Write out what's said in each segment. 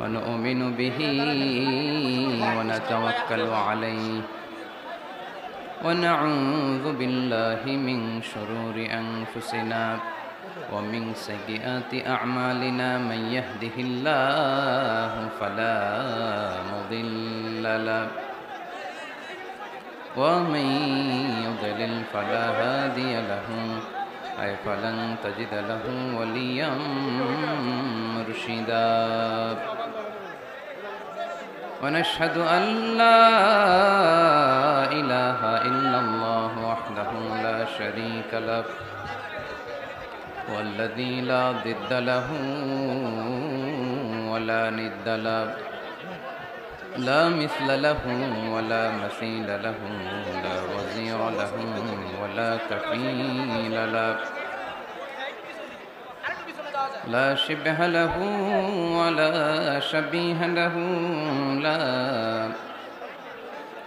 ونؤمن به ونتوكل عليه ونعوذ بالله من شرور أنفسنا ومن سيئات أعمالنا من يهده الله فلا مضل له ومن يضلل فلا هادي له أي فلن تجد له وليا مرشدا ونشهد أن لا إله إلا الله وحده لا شريك له والذي لا ضد له ولا ند له لا مثل له ولا مثيل له لا وزير له ولا كفيل له لا شبه له ولا شبيه له لا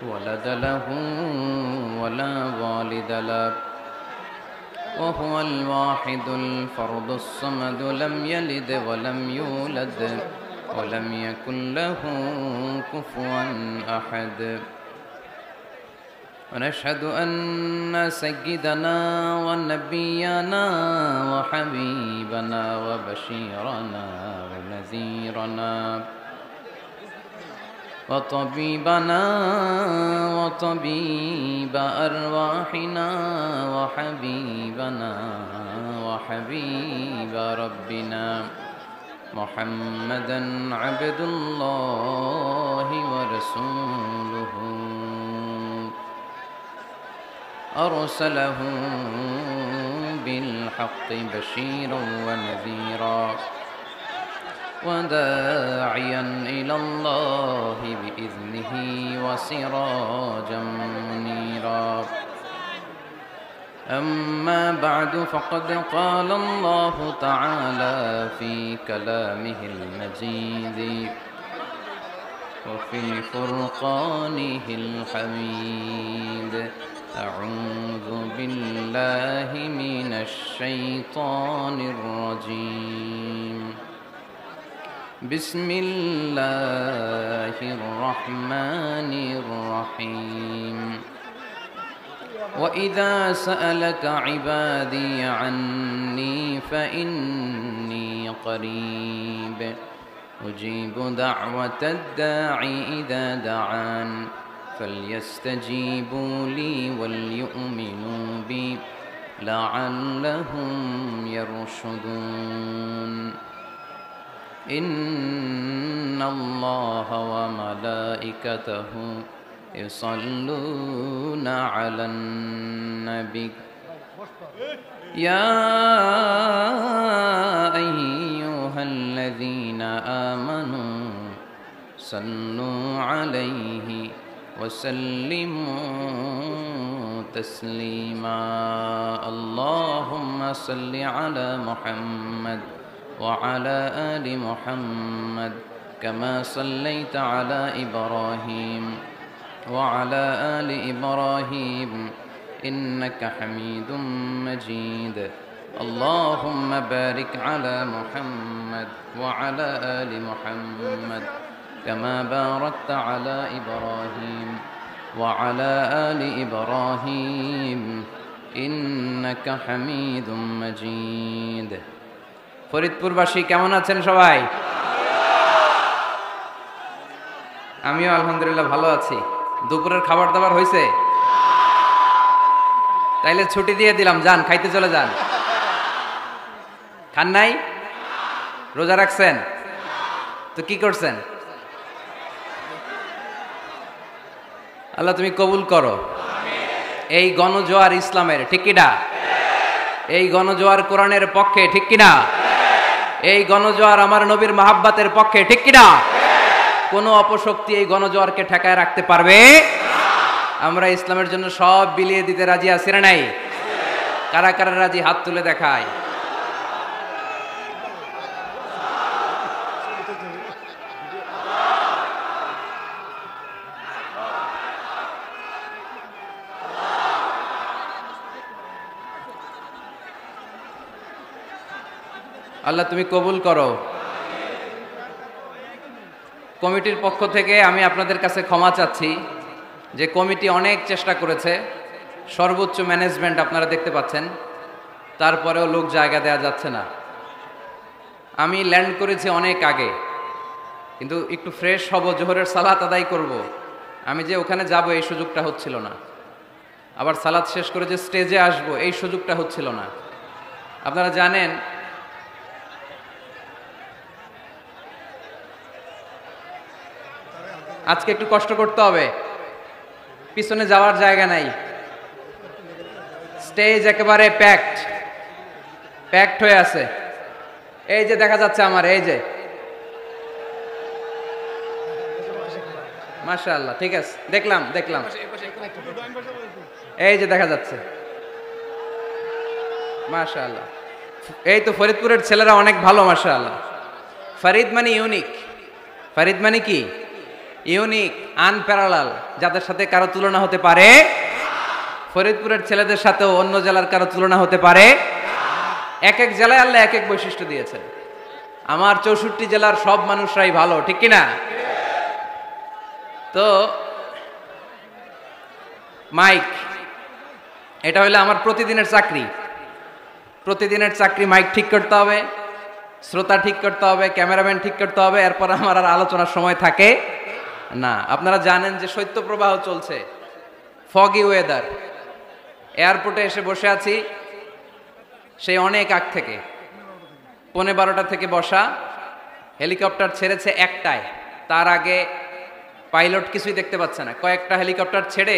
ولد له ولا والد له وهو الواحد الفرد الصمد لم يلد ولم يولد ولم يكن له كفوا أحد ونشهد أن سيدنا ونبينا وحبيبنا وبشيرنا ونذيرنا وطبيبنا وطبيب أرواحنا وحبيبنا وحبيب ربنا محمدا عبد الله ورسوله أرسله بالحق بشيرا ونذيرا وداعيا إلى الله بإذنه وسراجا منيرا أما بعد فقد قال الله تعالى في كلامه المجيد وفي فرقانه الحميد أعوذ بالله من الشيطان الرجيم بسم الله الرحمن الرحيم وإذا سألك عبادي عني فإني قريب أجيب دعوة الداعي إذا دعان فليستجيبوا لي وليؤمنوا بي لعلهم يرشدون إن الله وملائكته يصلون على النبي يا أيها الذين آمنوا صلوا عليه وسلموا تسليما اللهم صل على محمد وعلى آل محمد كما صليت على إبراهيم وعلى آل إبراهيم إنك حميد مجيد اللهم بارك على محمد وعلى آل محمد كما باركت على إبراهيم وعلى آل إبراهيم إنك حميد مجيد ফরিদপুরবাসী কেমন আছেন সবাই? আমিও আলহামদুলিল্লাহ ভালো আছি। দুপুরের খাবার দাবার হয়েছে? তাইলে ছুটি দিয়ে দিলাম, যান খাইতে চলে যান। খান নাই? রোজা রাখছেন? তো কি করছেন? আল্লাহ তুমি কবুল করো। এই গণজোয়ার ইসলামের, ঠিক কিনা? এই গণজোয়ার কোরআনের পক্ষে, ঠিক কিনা? এই গণজোয়ার আমার নবীর মাহাব্বাতের পক্ষে, ঠিক কিনা? কোন অপশক্তি এই গণজোয়ারকে ঠেকায় রাখতে পারবে? আমরা ইসলামের জন্য সব বিলিয়ে দিতে রাজি আছি না নাই? কারা কারা রাজি হাত তুলে দেখায়। আল্লাহ তুমি কবুল করো। কমিটির পক্ষ থেকে আমি আপনাদের কাছে ক্ষমা চাচ্ছি যে কমিটি অনেক চেষ্টা করেছে, সর্বোচ্চ ম্যানেজমেন্ট আপনারা দেখতে পাচ্ছেন, তারপরেও লোক জায়গা দেওয়া যাচ্ছে না। আমি ল্যান্ড করেছি অনেক আগে, কিন্তু একটু ফ্রেশ হব, জোহরের সালাত আদায় করব, আমি যে ওখানে যাব এই সুযোগটা হচ্ছিল না। আবার সালাত শেষ করে যে স্টেজে আসব এই সুযোগটা হচ্ছিল না। আপনারা জানেন আজকে একটু কষ্ট করতে হবে, পিছনে যাওয়ার জায়গা নাই, স্টেজ একেবারে প্যাকড হয়ে আছে। এই যে দেখা যাচ্ছে আমার, এই যে মাশাআল্লাহ, ঠিক আছে, দেখলাম এই যে দেখা যাচ্ছে মাশাআল্লাহ। এই তো ফরিদপুরের ছেলেরা অনেক ভালো মাশাআল্লাহ। ফরিদ মানে ইউনিক, ফরিদ মানে কি ইউনিক, আনপ্যারালাল, যাদের সাথে কারো তুলনা হতে পারে। ফরিদপুরের ছেলেদের সাথেও অন্য জেলার কারো তুলনা হতে পারে। এক এক জেলায় আল্লাহ এক এক বৈশিষ্ট্য দিয়েছেন। আমার 64 জেলার সব মানুষরাই ভালো, ঠিক কিনা? তো মাইক, এটা হলো আমার প্রতিদিনের চাকরি। প্রতিদিনের চাকরি মাইক ঠিক করতে হবে, শ্রোতা ঠিক করতে হবে, ক্যামেরাম্যান ঠিক করতে হবে, এরপর আমার আর আলোচনার সময় থাকে না। আপনারা জানেন যে শৈত্যপ্রবাহ চলছে, ফগি ওয়েদার। এয়ারপোর্টে এসে বসে আছি সেই অনেক আগ থেকে, 11:15 থেকে বসা। হেলিকপ্টার ছেড়েছে 1টায়, তার আগে পাইলট কিছুই দেখতে পাচ্ছে না। কয়েকটা হেলিকপ্টার ছেড়ে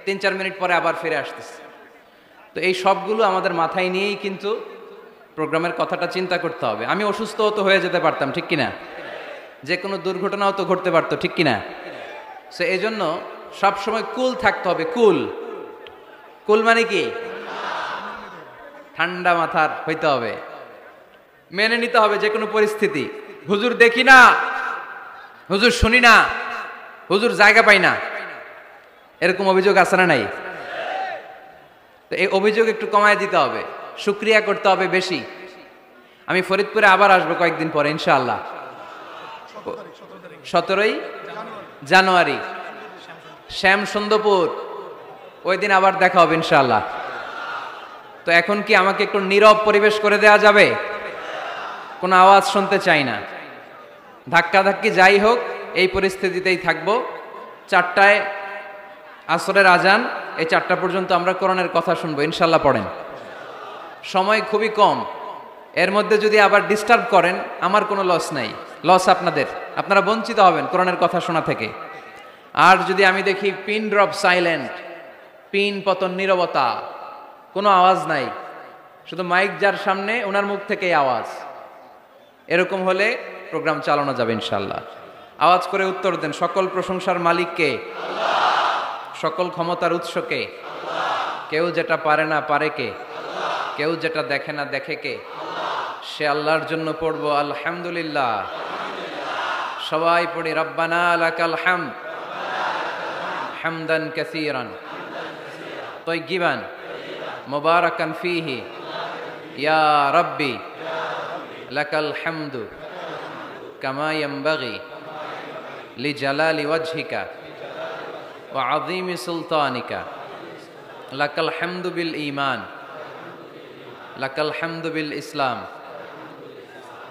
3-4 মিনিট পরে আবার ফিরে আসতেছে। তো এই সবগুলো আমাদের মাথায় নিয়েই কিন্তু প্রোগ্রামের কথাটা চিন্তা করতে হবে। আমি অসুস্থও তো হয়ে যেতে পারতাম, ঠিক কিনা? যে কোনো দুর্ঘটনাও তো ঘটতে পারতো, ঠিক কিনা? সো এই জন্য সবসময় কুল থাকতে হবে। কুল মানে কি? ঠান্ডা মাথার হইতে হবে, মেনে নিতে হবে যে কোনো পরিস্থিতি। হুজুর দেখি না, হুজুর শুনি না, হুজুর জায়গা পাই না, এরকম অভিযোগ আছে না নাই? তো এই অভিযোগ একটু কমায় দিতে হবে, শুকরিয়া করতে হবে বেশি। আমি ফরিদপুরে আবার আসবো কয়েকদিন পরে ইনশাআল্লাহ, 17 জানুয়ারি শ্যামসুন্দরপুর, ওই দিন আবার দেখা হবে ইনশাআল্লাহ। তো এখন কি আমাকে একটু নীরব পরিবেশ করে দেওয়া যাবে? কোনো আওয়াজ শুনতে চাই না, ধাক্কাধাক্কি যাই হোক এই পরিস্থিতিতেই থাকবো। 4টায় আসরের আজান, এই 4টা পর্যন্ত আমরা কোরআনের কথা শুনবো ইনশাআল্লাহ। পড়েন, সময় খুবই কম, এর মধ্যে যদি আবার ডিস্টার্ব করেন আমার কোনো লস নাই, লস আপনাদের, আপনারা বঞ্চিত হবেন কোরআনের কথা শোনা থেকে। আর যদি আমি দেখি পিন ড্রপ সাইলেন্ট, পিন পতন নীরবতা, কোনো আওয়াজ নাই, শুধু মাইক যার সামনে ওনার মুখ থেকেই আওয়াজ, এরকম হলে প্রোগ্রাম চালানো যাবে ইনশাআল্লাহ। আওয়াজ করে উত্তর দেন, সকল প্রশংসার মালিককে, সকল ক্ষমতার উৎসকে, কেউ যেটা পারে না পারে কে, কেউ যেটা দেখে না দেখে কে, সে আল্লাহর জন্য পড়বো আলহামদুলিল্লাহ। সবাই পড়ি রব্বানা লাকাল হামদ হামদান কাসীরান তাইয়িবান মুবারাকান ফীহি ইয়া রাব্বি লাকাল হামদু কামা ইয়ানবাগি লিজালালি ওয়াজহিকা ওয়া আযীমি সুলতানিকা লাকাল হামদু বিল ঈমান লাকাল হামদু বিল ইসলাম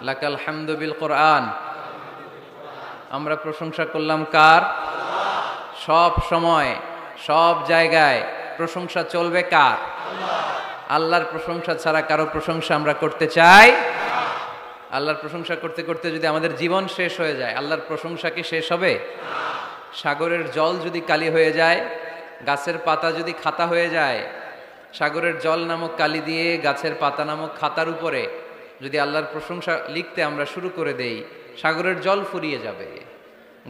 লাকাল হামদু বিল কোরআন। আমরা প্রশংসা করলাম কার? সব সময় সব জায়গায় প্রশংসা চলবে কার? আল্লাহর প্রশংসা ছাড়া কারো প্রশংসা আমরা করতে চাই? আল্লাহর প্রশংসা করতে করতে যদি আমাদের জীবন শেষ হয়ে যায়, আল্লাহর প্রশংসা কি শেষ হবে? সাগরের জল যদি কালি হয়ে যায়, গাছের পাতা যদি খাতা হয়ে যায়, সাগরের জল নামক কালি দিয়ে গাছের পাতা নামক খাতার উপরে যদি আল্লাহর প্রশংসা লিখতে আমরা শুরু করে দেই, সাগরের জল ফুরিয়ে যাবে,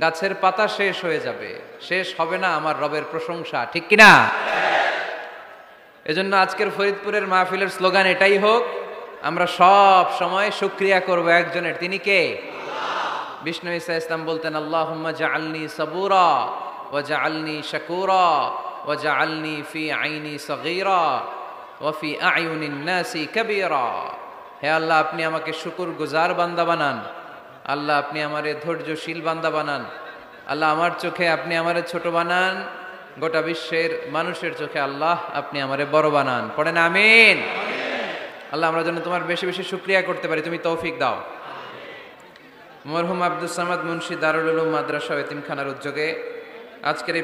গাছের পাতা শেষ হয়ে যাবে, শেষ হবে না আমার রবের প্রশংসা, ঠিক কিনা? এজন্য আজকের ফরিদপুরের মাহফিলের স্লোগান এটাই হোক, আমরা সব সময় শুকরিয়া করব একজনের, তিনি কে? বিষ্ণু ঈসা ইসলাম বলতেন, আল্লাহুম্মা জাআলনি সাবুরা ওয়া জাআলনি শাকুরা ওয়া জাআলনি ফি আইনি সগীরা ওয়া ফি আয়ুনিন নাসি কাবীরা। হে আল্লাহ, আপনি আমাকে শুকরগুজার বান্দা বানান, আল্লাহ আপনি আমারে ধৈর্যশীল বান্দা বানান। আল্লাহ আমার চোখে আপনি আমারে ছোট বানান, গোটা বিশ্বের মানুষের চোখে আল্লাহ আপনি আমারে বড় বানান। পড়েন আমিন। আল্লাহ আমরা যেন তোমার বেশি বেশি শুকরিয়া করতে পারি, তুমি তৌফিক দাও। মরহুম আব্দুস সামাদ মুন্সি দারুল উলুম মাদ্রাসা ও এতিমখানার উদ্যোগে আজকের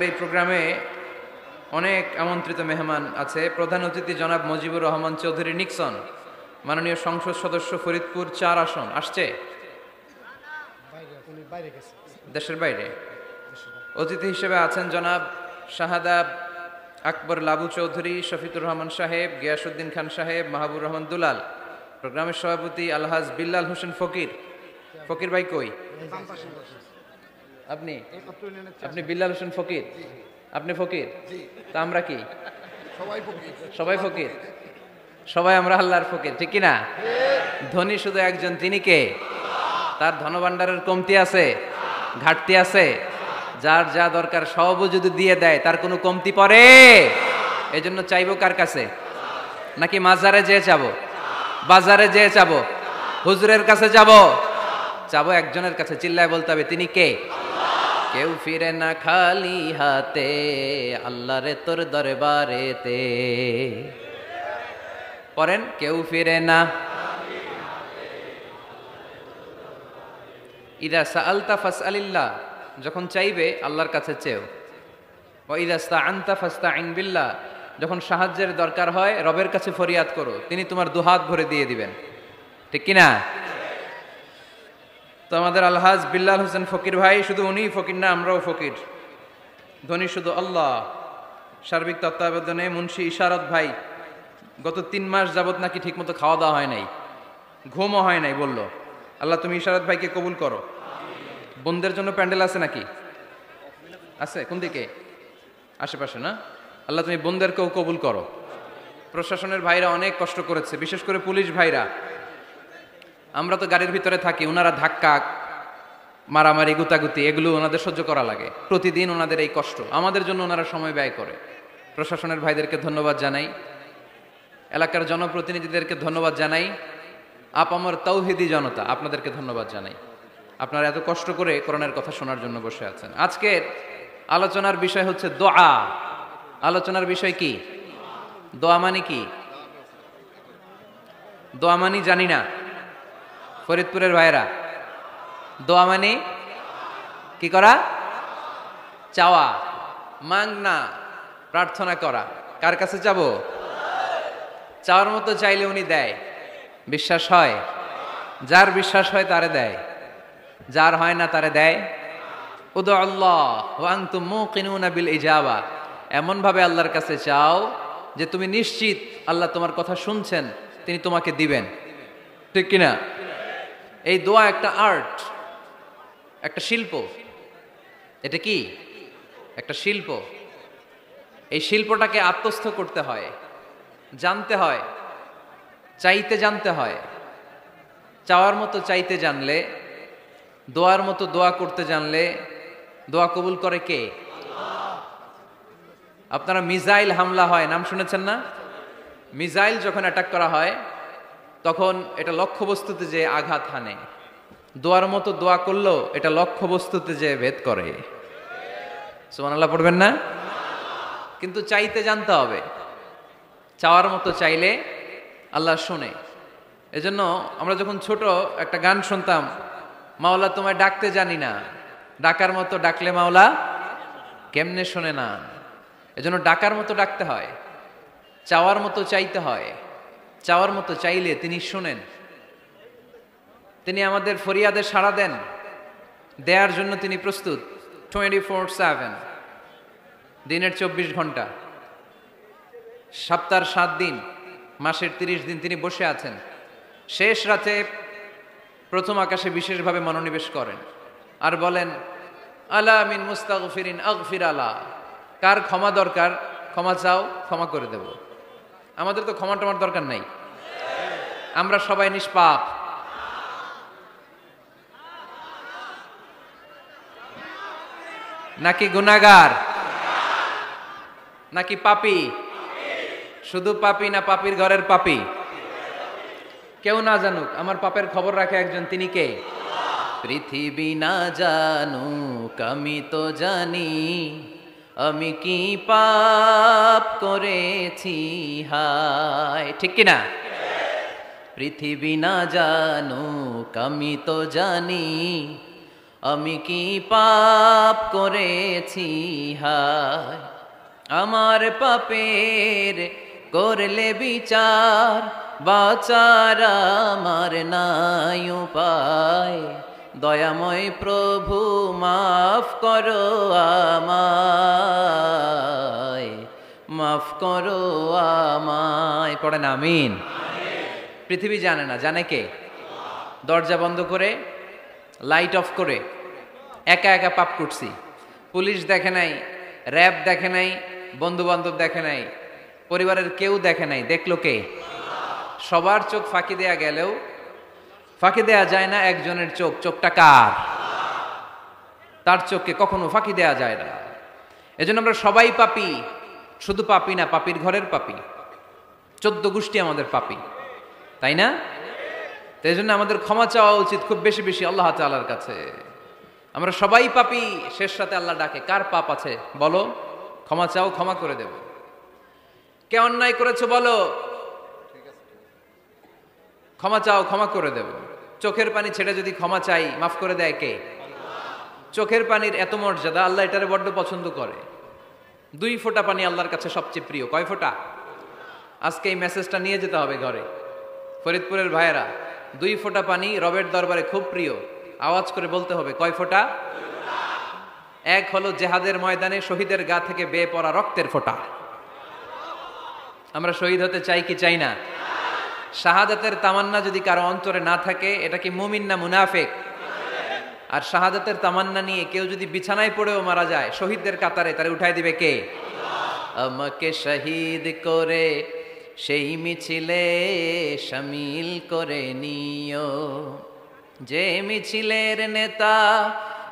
এই প্রোগ্রামে অনেক আমন্ত্রিত মেহমান আছে। প্রধান অতিথি জনাব মুজিবুর রহমান চৌধুরী নিক্সন, মাননীয় সংসদ সদস্য, ফরিদপুর 4 আসন। আসছে দেশের বাইরে। অতিথি হিসেবে আছেন জনাব শাহাদা আকবর লাবু চৌধুরী, শফিকুর রহমান সাহেব, গিয়াসউদ্দিন খান সাহেব, মাহবুব রহমান দুলাল। প্রোগ্রামের সভাপতি আলহাজ বিল্লাল হোসেন ফকির। ফকির ভাই কই? আপনি বিল্লাল হোসেন ফকির? আপনি ফকির? তা আমরা কি সবাই ফকির? সবাই আমরা আল্লাহর ফকির, ঠিক কিনা? ধনী শুধু একজন, তিনি কে? তার ধনভাণ্ডারের কমতি আছে, ঘাটতি আছে? যার যা দরকার সবও যদি দিয়ে দেয় তার কোনো কমতি পড়ে? এজন্য চাইবো কার কাছে? নাকি মাজারে যেয়ে চাবো, বাজারে যেয়ে চাবো, হুজুরের কাছে যাবো? চাবো একজনের কাছে, চিল্লায় বলতে হবে তিনি কে? কেউ ফিরে না খালি হাতে, আল্লাহ রে তোর দরবারেতে। পড়েন, কেউ ফিরে না। ইদা সাআলতা ফাসআলিল্লাহ, যখন চাইবে আল্লাহর কাছে চেও। ওয়া ইদা ইসতাআনতা ফাসতাইন বিল্লাহ, যখন সাহায্যের দরকার হয় রবের কাছে ফরিয়াদ করো, তিনি তোমার দুহাত ভরে দিয়ে দিবেন, ঠিক কিনা? তো আমাদের আলহাজ বিল্লাল হোসেন ফকির ভাই, শুধু উনিই ফকির না, আমরাও ফকির। ধনী শুধু আল্লাহ। সার্বিক তত্ত্বাবধানে মুন্সি ইশারত ভাই গত 3 মাস যাবত নাকি ঠিকমতো খাওয়া দাওয়া হয় নাই, ঘুমও হয় নাই। বলল আল্লাহ তুমি ইশারত ভাইকে কবুল করো। বোনদের জন্য প্যান্ডেল আছে নাকি? আছে? কোন দিকে? আশেপাশে না? আল্লাহ তুমি বোনদেরকেও কবুল করো। প্রশাসনের ভাইরা অনেক কষ্ট করেছে, বিশেষ করে পুলিশ ভাইরা। আমরা তো গাড়ির ভিতরে থাকি, ওনারা ধাক্কা, মারামারি, গুতাগুতি এগুলো ওনাদের সহ্য করা লাগে প্রতিদিন। ওনাদের এই কষ্ট, আমাদের জন্য ওনারা সময় ব্যয় করে। প্রশাসনের ভাইদেরকে ধন্যবাদ জানাই, এলাকার জনপ্রতিনিধিদেরকে ধন্যবাদ জানাই, আপামর তাওহিদি জনতা আপনাদেরকে ধন্যবাদ জানাই। আপনারা এত কষ্ট করে কোরআনের কথা শোনার জন্য বসে আছেন। আজকের আলোচনার বিষয় হচ্ছে দোয়া। আলোচনার বিষয় কি? দোয়া মানে কি? দোয়া মানে জানি না ফরিদপুরের ভাইরা। দোয়া মানে কি করা? চাওয়া, মাংনা, প্রার্থনা করা। কার কাছে চাবো? চাওয়ার মতো চাইলে উনি দেয়। বিশ্বাস হয়? যার বিশ্বাস হয় তারে দেয়, যার হয় না তারে দেয়। উদু আল্লাহ ওয়া আনতুম মুকিনুনা বিল ইজাবা, এমন ভাবে আল্লাহর কাছে চাও যে তুমি নিশ্চিত আল্লাহ তোমার কথা শুনছেন, তিনি তোমাকে দিবেন, ঠিক কিনা? এই দোয়া একটা আর্ট, একটা শিল্প। এটা কি? একটা শিল্প। এই শিল্পটাকে আত্মস্থ করতে হয়, জানতে হয়, চাইতে জানতে হয়। চাওয়ার মতো চাইতে জানলে, দোয়ার মতো দোয়া করতে জানলে দোয়া কবুল করে কে? আপনারা মিসাইল হামলা হয়, নাম শুনেছেন না? মিসাইল যখন অ্যাটাক করা হয় তখন এটা লক্ষ্যবস্তুতে যে আঘাত হানে। দোয়ার মতো দোয়া করলেও এটা লক্ষ্যবস্তুতে যে ভেদ করে। সুবহানাল্লাহ পড়বেন না? কিন্তু চাইতে জানতে হবে। চাওয়ার মতো চাইলে আল্লাহ শোনে। এজন্য আমরা যখন ছোট একটা গান শুনতাম, মাওলা তোমায় ডাকতে জানি না, ডাকার মতো ডাকলে মাওলা কেমনে শোনে না। এজন্য ডাকার মতো ডাকতে হয়, চাওয়ার মতো চাইতে হয়। চাওয়ার মতো চাইলে তিনি শোনেন, তিনি আমাদের ফরিয়াদে সাড়া দেন, দেয়ার জন্য তিনি প্রস্তুত 24/7, দিনের 24 ঘন্টা, সপ্তাহের 7 দিন, মাসের 30 দিন তিনি বসে আছেন। শেষ রাতে প্রথম আকাশে বিশেষভাবে মনোনিবেশ করেন আর বলেন, আলা মিন মুস্তাগফিরিন আগফির আলা, কার ক্ষমা দরকার ক্ষমা চাও, ক্ষমা করে দেব। আমাদের তো ক্ষমা টমার দরকার নাই, আমরা সবাই নিষ্পাপ। নাকি গুনাহগার? নাকি পাপী? শুধু পাপী না পাপীর ঘরের পাপী? কেউ না জানুক, আমার পাপের খবর রাখে একজন, তিনি কে? পৃথিবী না জানুক আমি তো জানি, আমি কি পাপ করেছি হায়, ঠিক কিনা? পৃথিবী না জানুক আমি তো জানি, আমি কি পাপ করেছি হায়। আমার পাপের করলে বিচার, বাঁচার আমার নাই উপায়, দয়াময় প্রভু মাফ করো আমায়, মাফ করো আমায়। পড়েন আমিন। পৃথিবী জানে না, জানে কে? দরজা বন্ধ করে, লাইট অফ করে একা একা পাপ করছি। পুলিশ দেখে নাই, র্যাব দেখে নাই, বন্ধু বান্ধব দেখে নাই, পরিবারের কেউ দেখে নাই, দেখলো কে? সবার চোখ ফাঁকি দেয়া গেলেও ফাঁকি দেয়া যায় না একজনের চোখ। চোখটা কার? তার চোখকে কখনো ফাঁকি দেয়া যায় না। এজন্য আমরা সবাই পাপী, শুধু পাপী না, পাপীর ঘরের পাপী। 14 গোষ্ঠী আমাদের পাপী, তাই না? তো এই জন্য আমাদের ক্ষমা চাওয়া উচিত খুব বেশি বেশি আল্লাহ তাআলার কাছে। আমরা সবাই পাপী, শেষ রাতে আল্লাহ ডাকে, কার পাপ আছে বলো, ক্ষমা চাও, ক্ষমা করে দেব। কে অন্যায় করেছো বলো, ক্ষমা চাও, ক্ষমা করে দেব। চোখের পানি ছেড়ে যদি ক্ষমা চাই, মাফ করে দেয় কে? চোখের পানির এত মর্যাদা, আল্লাহ এটারে বড্ড পছন্দ করে। 2 ফোঁটা পানি আল্লাহর কাছে সবচেয়ে প্রিয়। কয় ফোঁটা? আজকে এই মেসেজটা নিয়ে যেতে হবে ঘরে। ফরিদপুরের ভাইয়েরা, 2 ফোঁটা পানি রবের দরবারে খুব প্রিয়। আওয়াজ করে বলতে হবে, কয় ফোঁটা? 1 হলো জেহাদের ময়দানে শহীদের গা থেকে বেয়ে পড়া রক্তের ফোঁটা। আমরা শহীদ হতে চাই কি চাই না? শাহাদাতের তামান্না যদি কারো অন্তরে না থাকে, এটা কি মুমিন না মুনাফিক? আর শাহাদাতের তামান্না নিয়ে কেউ যদি বিছানায় পড়েও মারা যায়, শহীদদের কাতারে তারে উঠাই দিবে কে? আমাকে শহীদ করে সেই মিছিলে শামিল করে নিও, যে মিছিলের নেতা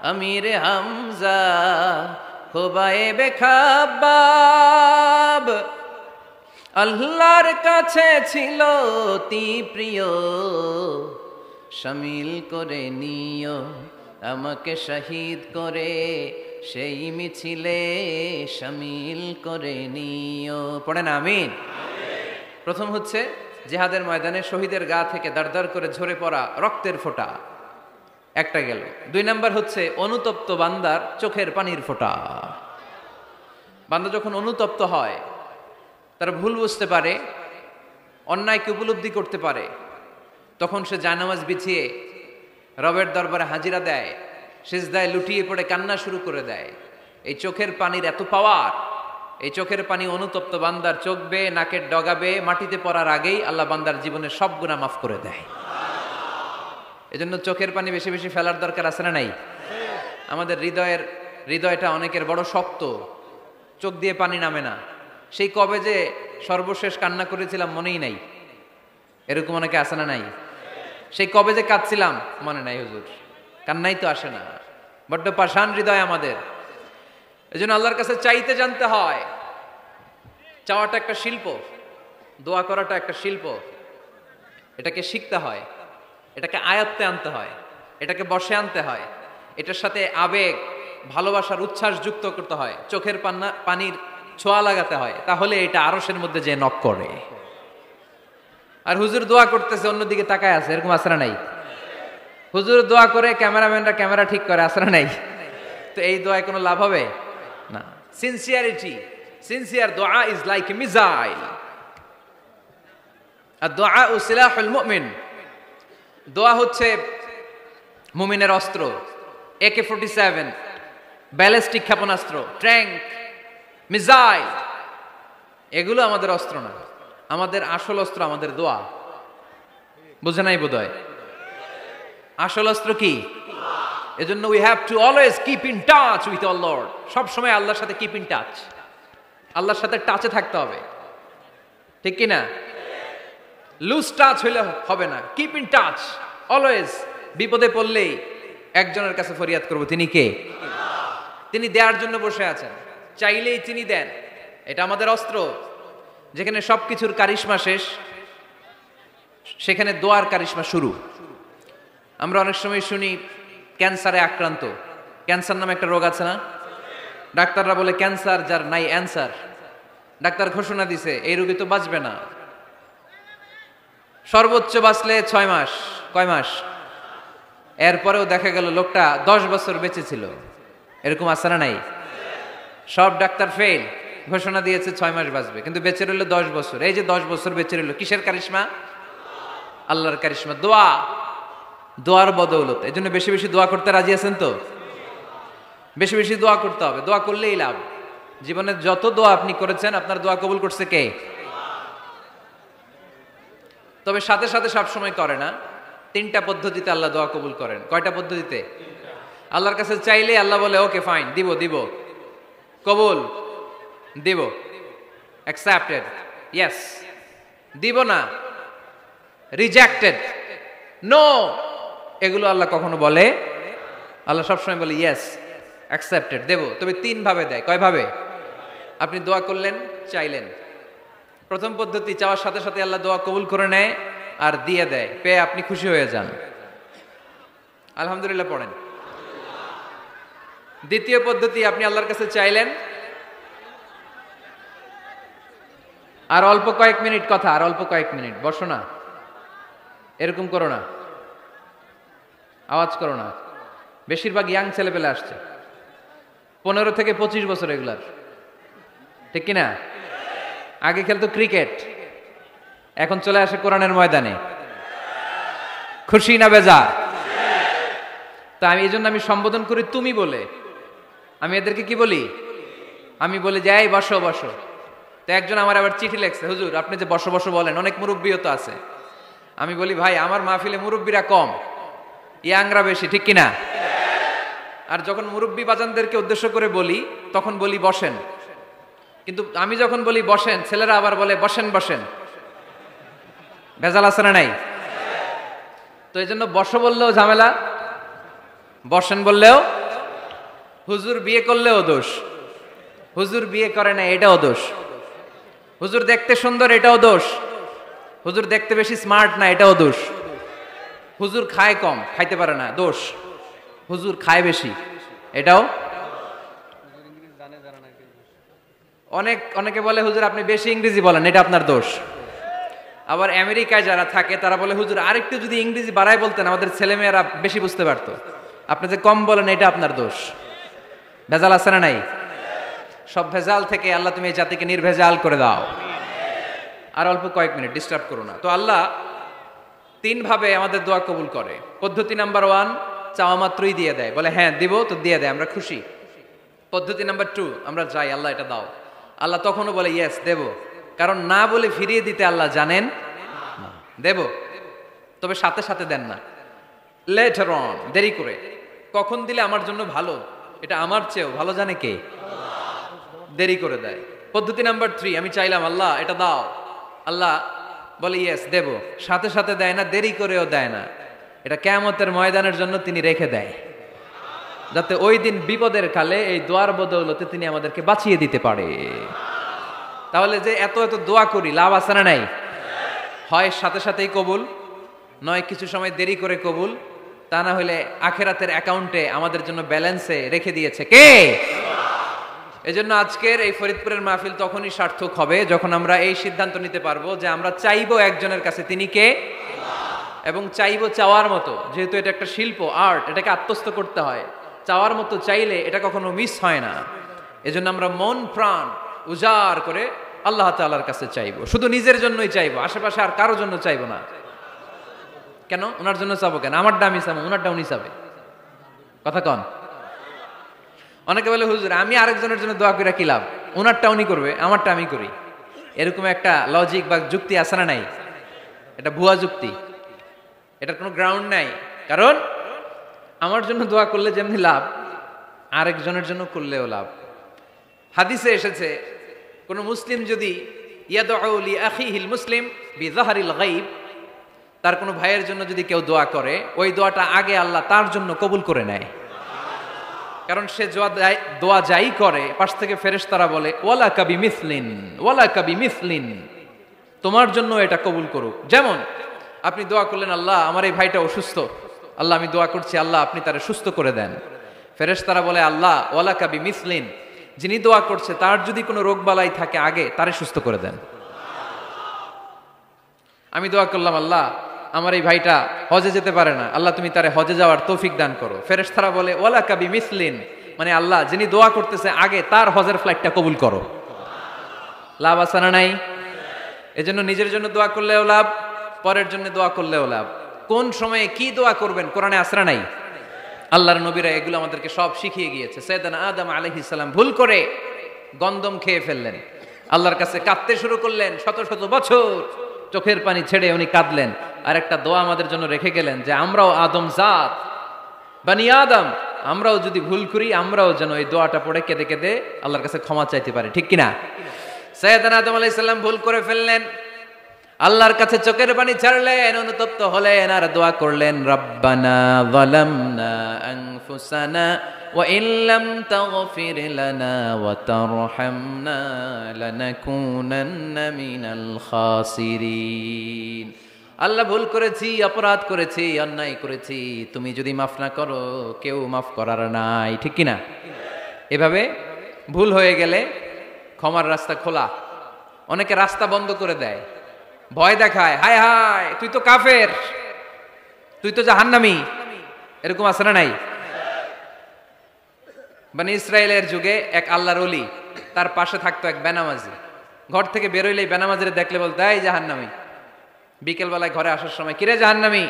আমির হামজা খোবায়েবে খাব্বাব, আল্লাহর কাছে ছিল অতি প্রিয়, শামিল করে নিও, আমাকে শহীদ করে সেই মিছিলে শামিল করে নিও। পড়েন আমিন। প্রথম হচ্ছে জিহাদের ময়দানে শহীদের গা থেকে দাঁড় করে ঝরে পড়া রক্তের ফোঁটা, একটা গেল। 2 নাম্বার হচ্ছে অনুতপ্ত বান্দার চোখের পানির ফোঁটা। বান্দা যখন অনুতপ্ত হয়, তারা ভুল বুঝতে পারে, অন্যায়কে উপলব্ধি করতে পারে, তখন সে জায়নামাজ বিছিয়ে রবের দরবারে হাজিরা দেয়, সিজদায় লুটিয়ে পড়ে কান্না শুরু করে দেয়। এই চোখের পানির এত পাওয়ার, এই চোখের পানি অনুতপ্ত বান্দার চোখ বেয়ে নাকের ডগা বেয়ে মাটিতে পড়ার আগেই আল্লাহ বান্দার জীবনের সব গুনাহ মাফ করে দেয়। এজন্য চোখের পানি বেশি বেশি ফেলার দরকার আছে না নাই? আমাদের হৃদয়টা অনেকের বড় শক্ত, চোখ দিয়ে পানি নামে না। সেই কবে যে সর্বশেষ কান্না করেছিলাম মনেই নাই, এরকম অনেকে আছে না নাই? সেই কবে যে কাঁদছিলাম মনে নাই হুজুর, কান্নাই তো আসে না। বড্ড পাষাণ হৃদয় আমাদের। এজন্য আল্লাহর কাছে চাইতে জানতে হয়। চাওয়াটা একটা শিল্প, দোয়া করাটা একটা শিল্প। এটাকে শিখতে হয়, এটাকে আয়ত্তে আনতে হয়, এটাকে বশে আনতে হয়, এটার সাথে আবেগ, ভালোবাসার উচ্ছ্বাস যুক্ত করতে হয়, চোখের পানির ছোঁয়া লাগাতে হয়, তাহলে এটা আরশের মধ্যে যে নক করে। আর হুজুর দোয়া করতেছে, অন্যদিকে তাকায় আছে, এরকম আসরা নাই? হুজুর দোয়া করে ক্যামেরাম্যানরা ক্যামেরা ঠিক করে, আসরা নাই? তো এই দোয়ায় কোনো লাভ হবে না। সিনসিয়ারিটি, সিনসিয়ার দোয়া ইজ লাইক এ মিসাইল, আর দোয়া ও সিলাহুল মুমিন। দোয়া হচ্ছে মুমিনের অস্ত্র। AK-47 ব্যালিস্টিক ক্ষেপণাস্ত্র, ট্যাঙ্ক, মিসাইল, এগুলো আমাদের অস্ত্র না। আমাদের আসল অস্ত্র আমাদের দোয়া। বুঝে নাই বোধহয়? আসল অস্ত্র কি? এজন্য we have to always keep in touch with our Lord. সব সময় আল্লাহর সাথে কিপ ইন টাচ, আল্লাহর সাথে টাচে থাকতে হবে, ঠিক কি না? লুজ টাচ হইলে হবে না, কিপ ইন টাচ অলওয়েজ। বিপদে পড়লেই একজনের কাছে ফরিয়াদ করব, তিনি কে? তিনি দেওয়ার জন্য বসে আছেন, চাইলেই তিনি দেন। এটা আমাদের অস্ত্র। যেখানে সবকিছুর কারিশমা শেষ, সেখানে দোয়ার কারিশমা শুরু। আমরা অনেক সময় শুনি ক্যান্সারে আক্রান্ত, ক্যান্সার নামে একটা রোগ আছে না? ডাক্তাররা বলে ক্যান্সার যার নাই অ্যান্সার। ডাক্তার ঘোষণা দিছে এই রোগী তো বাঁচবে না, সর্বোচ্চ বাঁচলে 6 মাস। কয় মাস? এরপরেও দেখা গেল লোকটা 10 বছর বেঁচে ছিল। এরকম আছে না নাই? সব ডাক্তার ফেল, ঘোষণা দিয়েছে 6 মাস বাঁচবে, কিন্তু বেঁচে রইল 10 বছর। এই যে 10 বছর বেঁচে রইল, কিসের কারিশমা? আল্লাহর কারিশমা, দোয়া, দোয়ার বদৌলত। এই জন্য বেশি বেশি দোয়া করতে রাজি আছেন তো? বেশি বেশি দোয়া করতে হবে, দোয়া করলেই লাভ। জীবনে যত দোয়া আপনি করেছেন, আপনার দোয়া কবুল করছে কে? তবে সাথে সাথে সবসময় করে না। 3টা পদ্ধতিতে আল্লাহ দোয়া কবুল করেন। কয়টা পদ্ধতিতে? আল্লাহর কাছে চাইলে আল্লাহ বলে ওকে ফাইন, দিব দিব, কবুল, দিব, অ্যাকসেপ্টেড, ইয়েস। দিব না, রিজেক্টেড, নো, এগুলো আল্লাহ কখনো বলে? আল্লাহ সবসময় বলে ইয়েস, অ্যাকসেপ্টেড, দেব। তবে 3 ভাবে দেয়। কয় ভাবে? আপনি দোয়া করলেন, চাইলেন। প্রথম পদ্ধতি, চাওয়ার সাথে সাথে আল্লাহ দোয়া কবুল করে নেয় আর দিয়ে দেয়, পেয়ে আপনি খুশি হয়ে যান, আলহামদুলিল্লাহ পড়েন। দ্বিতীয় পদ্ধতি, আপনি আল্লাহর কাছে চাইলেন, আর অল্প কয়েক মিনিট কথা, আর অল্প কয়েক মিনিট, বসো না, এরকম করো না, আওয়াজ করো না। বেশিরভাগ ইয়াং ছেলেপেলে আসছে, 15 থেকে 25 বছর, এগুলার, ঠিক কিনা? আগে খেলতো ক্রিকেট, এখন চলে আসে কোরআনের ময়দানে। খুশি না বেজার? তা আমি এই জন্য আমি সম্বোধন করি তুমি বলে। আমি এদেরকে কি বলি? আমি বলি যে এই বসো বসো। তো একজন আমার আবার চিঠি লেখছে, হুজুর আপনি যে বসো বসো বলেন, অনেক মুরব্বিও তো আছে। আমি বলি ভাই, আমার মাহফিলে মুরব্বিরা কম, ইয়াংরা বেশি, ঠিক কিনা? আর যখন মুরব্বি বাজানদেরকে উদ্দেশ্য করে বলি তখন বলি বসেন, কিন্তু আমি যখন বলি বসেন, ছেলেরা আবার বলে বসেন বসেন। ভেজাল আছে না নাই? তো এই জন্য বসো বললেও ঝামেলা, বসেন বললেও। হুজুর বিয়ে করলেও দোষ, হুজুর বিয়ে করে না এটাও দোষ, হুজুর দেখতে সুন্দর এটাও দোষ, হুজুর দেখতে বেশি স্মার্ট না এটাও দোষ, হুজুর খায় কম, খাইতে পারে না, দোষ, হুজুর খায় বেশি, এটাও। অনেকে বলে হুজুর আপনি বেশি ইংরেজি বলেন, এটা আপনার দোষ। আবার আমেরিকায় যারা থাকে তারা বলে হুজুর আরেকটু যদি ইংরেজি বাড়ায় বলতেন আমাদের ছেলেমেয়েরা বেশি বুঝতে পারতো, আপনি যে কম বলেন এটা আপনার দোষ। ভেজাল আছে না নাই? সব ভেজাল থেকে আল্লাহ তুমি এই জাতিকে নির্ভেজাল করে দাও। আর অল্প কয়েক মিনিট, ডিস্টার্ব করো না। তো আল্লাহ 3 ভাবে আমাদের দোয়া কবুল করে। পদ্ধতি নাম্বার 1, চাওয়া মাত্রই দিয়ে দেয়, বলে হ্যাঁ দিব, তো দিয়ে দেয়, আমরা খুশি। পদ্ধতি নাম্বার 2, আমরা যাই আল্লাহ এটা দাও, আল্লাহ তখনও বলে ইয়েস দেব, কারণ না বলে ফিরিয়ে দিতে আল্লাহ জানেন, দেব, তবে সাথে সাথে দেন না, লেটার অন, দেরি করে। কখন দিলে আমার জন্য ভালো, এটা আমার চেয়েও ভালো জানে কে? দেরি করে দেয়। পদ্ধতি নাম্বার 3, আমি চাইলাম আল্লাহ এটা দাও, আল্লাহ বলে ইয়েস দেব, সাথে সাথে দেয় না, দেরি করেও দেয় না। এটা কিয়ামতের ময়দানের জন্য তিনি রেখে দেয়, যাতে ওই দিন বিপদের কালে এই দোয়ার বদৌলতে তিনি আমাদেরকে বাঁচিয়ে দিতে পারে। তাহলে যে এত এত দোয়া করি, লাভ আছে না নাই? হয় সাথে সাথেই কবুল, নয় কিছু সময় দেরি করে কবুল, তা না হলে আখেরাতের অ্যাকাউন্টে আমাদের জন্য ব্যালেন্সে রেখে দিয়েছে কে? এজন্য আজকের এই ফরিদপুরের মাহফিল তখনই সার্থক হবে যখন আমরা এই সিদ্ধান্ত নিতে পারবো যে আমরা চাইবো একজনের কাছে, তিনি কে? এবং চাইবো চাওয়ার মতো, যেহেতু এটা একটা শিল্প, আর্ট, এটাকে আত্মস্থ করতে হয়। চাওয়ার মতো চাইলে এটা কখনো মিস হয় না। এজন্য আমরা মন প্রাণ উজাড় করে আল্লাহ তাআলার কাছে চাইবো, শুধু নিজের জন্যই চাইবো, আশেপাশে আর কারোর জন্য চাইবো না। কেন? ওনার জন্য চাবো কেন? আমারটা আমি চাবো, ওনারটা উনি চাবে, কথা কন। অনেকে বলে হুজুর আমি আরেকজনের জন্য দোয়া করে কি লাভ, ওনারটা উনি করবে, আমারটা আমি করি। এরকম একটা লজিক বা যুক্তি আছে না নাই? এটা ভুয়া যুক্তি, এটার কোনো গ্রাউন্ড নাই। কারণ আমার জন্য দোয়া করলে যেমনি লাভ, আরেকজনের জন্য করলেও লাভ। হাদিসে এসেছে কোন মুসলিম যদি ইয়াদউ লি আখিহিল মুসলিম বিযাহরিল গায়ব, তার কোনো ভাইয়ের জন্য যদি কেউ দোয়া করে, ওই দোয়াটা আগে আল্লাহ তার জন্য কবুল করে নেয়। কারণ সে দোয়া যাই করে, পাশ থেকে ফেরেশতারা বলে ওয়ালা কাবি মিসলিন, ওয়ালা কাবি মিসলিন, তোমার জন্য এটা কবুল করুক। যেমন আপনি দোয়া করলেন, আল্লাহ আমার এই ভাইটা অসুস্থ, আল্লাহ আমি দোয়া করছি, আল্লাহ আপনি তারে সুস্থ করে দেন। ফেরেশতারা বলে, আল্লাহ ওয়ালাকা বিমিসলিন, যিনি দোয়া করছে তার যদি কোনো রোগ বালাই থাকে আগে তারে সুস্থ করে দেন। আমি দোয়া করলাম, আল্লাহ আমার এই ভাইটা হজে যেতে পারে না, আল্লাহ তুমি তারে হজে যাওয়ার তৌফিক দান করো। ফেরেশতারা বলে, ওয়ালাকা বিমিসলিন, মানে আল্লাহ যিনি দোয়া করতেছে আগে তার হজের ফ্লাইটটা কবুল করো। লাভ আছে না নাই? এজন্য নিজের জন্য দোয়া করলেও লাভ, পরের জন্য দোয়া করলেও লাভ। কোন সময়ে কি দোয়া করবেন কোরআনে আসরা নাই? আল্লাহর নবীরা এগুলো আমাদেরকে সব শিখিয়ে গিয়েছে। সাইয়েদনা আদম আলাইহিস সালাম ভুল করে গন্ধম খেয়ে ফেললেন, আল্লাহর কাছে কাঁদতে শুরু করলেন, শত শত বছর চোখের পানি ছেড়ে উনি কাঁদলেন। আর একটা দোয়া আমাদের জন্য রেখে গেলেন যে আমরাও আদম জাত, বানি আদম, আমরাও যদি ভুল করি আমরাও যেন এই দোয়াটা পড়ে কেঁদে কেঁদে আল্লাহর কাছে ক্ষমা চাইতে পারি, ঠিক কিনা? সাইয়েদনা আদম আলাইহিস সালাম ভুল করে ফেললেন, আল্লাহর কাছে চোখের পানি ছাড়লেন, অনুতপ্ত হলেন আর দোয়া করলেন, রব্বানা যালামনা আনফুসানা ওয়া ইল্লাম তাগফির লানা ওয়া তারহামনা লানাকুনান্না মিনাল খাসিরিন। আল্লাহ ভুল করেছি, অপরাধ করেছি, অন্যায় করেছি, তুমি যদি মাফ না করো কেউ মাফ করার নাই, ঠিক কিনা? এভাবে ভুল হয়ে গেলে ক্ষমার রাস্তা খোলা। অনেকে রাস্তা বন্ধ করে দেয়, ভয় দেখায়, হায় হায় তুই তো কাফের, তুই তো জাহান্নামী, এরকম আছে না নাই? বনি ইসরায়েলের যুগে এক আল্লাহর ওলি, তার পাশে থাকতো এক বেনামাজি। ঘর থেকে বেরোইলেই বেনামাজিরে দেখলে বলতো, এই জাহান্নামী। বিকেল বেলায় ঘরে আসার সময়, কিরে জাহান্নামী?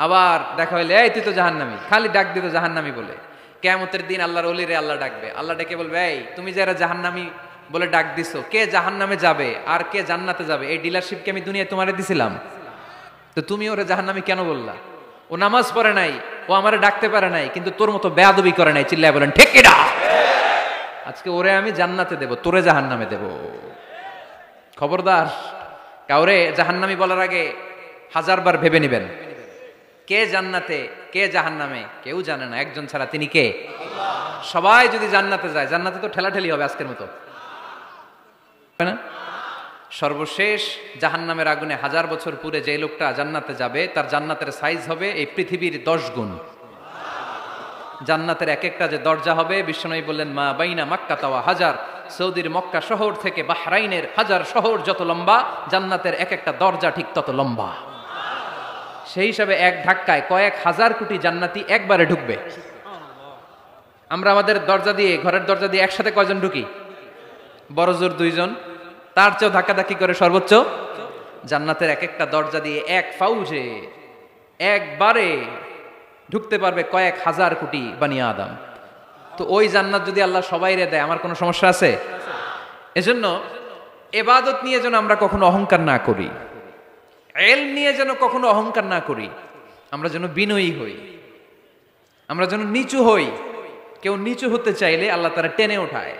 আবার দেখা হইলে, এই তুই তো জাহান্নামী, খালি ডাক দিত জাহান্নামী বলে। কিয়ামতের দিন আল্লাহর ওলিরে আল্লাহ ডাকবে, আল্লাহ ডেকে বলবে, এই তুমি যারা জাহান্নামী বলে ডাক দিছো, কে জাহান্নামে যাবে আর কে জান্নাতে যাবে এই ডিলারশিপ কি আমি দুনিয়ায় তোমারে দিছিলাম? তো তুমি ওরে জাহান্নামী কেন বললা? ও নামাজ পড়ে নাই, ও আমারে ডাকতে পারে নাই, কিন্তু তোর মতো বেয়াদবি করে নাই। চিল্লায় বলেন ঠিক কিনা? আজকে ওরে আমি জান্নাতে দেব, তোরে জাহান্নামে দেব। খবরদার, কাউরে জাহান্নামী বলার আগে 1000 বার ভেবে নেবেন। কে জান্নাতে কে জাহান্নামে কেউ জানে না, একজন ছাড়া, তিনি কে? সবাই যদি জান্নাতে যায়, জান্নাতে তো ঠেলাঠেলি হবে আজকের মতো, না? সর্বশেষ জাহান্নামের আগুনে 1000 বছর পুরে যে লোকটা জান্নাতে যাবে, তার জান্নাতের সাইজ হবে এই পৃথিবীর 10 গুণ। জান্নাতের এক একটা যে দরজা হবে, বিশ্বনবী বললেন, মা বাইনা মাক্কা তাওয়া হাজার, সৌদির মক্কা শহর থেকে বাহরাইনের 1000 শহর যত লম্বা, জান্নাতের এক একটা দরজা ঠিক তত লম্বা। সেই হিসাবে এক ধাক্কায় কয়েক হাজার কোটি জান্নাতি একবারে ঢুকবে। আমরা আমাদের দরজা দিয়ে, ঘরের দরজা দিয়ে একসাথে কয়জন ঢুকি? বড় জোর 2 জন, তার চেয়েও ধাক্কাধাক্কি করে সর্বোচ্চ। জান্নাতের এক একটা দরজা দিয়ে এক ফাউজে একবারে ঢুকতে পারবে কয়েক হাজার কোটি বানি আদম। তো ওই জান্নাত যদি আল্লাহ সবাইরে দেয়, আমার কোনো সমস্যা আছে? এজন্য ইবাদত নিয়ে যেন আমরা কখনো অহংকার না করি, ইলম নিয়ে যেন কখনো অহংকার না করি, আমরা যেন বিনয়ী হই, আমরা যেন নিচু হই। কেউ নিচু হতে চাইলে আল্লাহ তারা টেনে ওঠায়,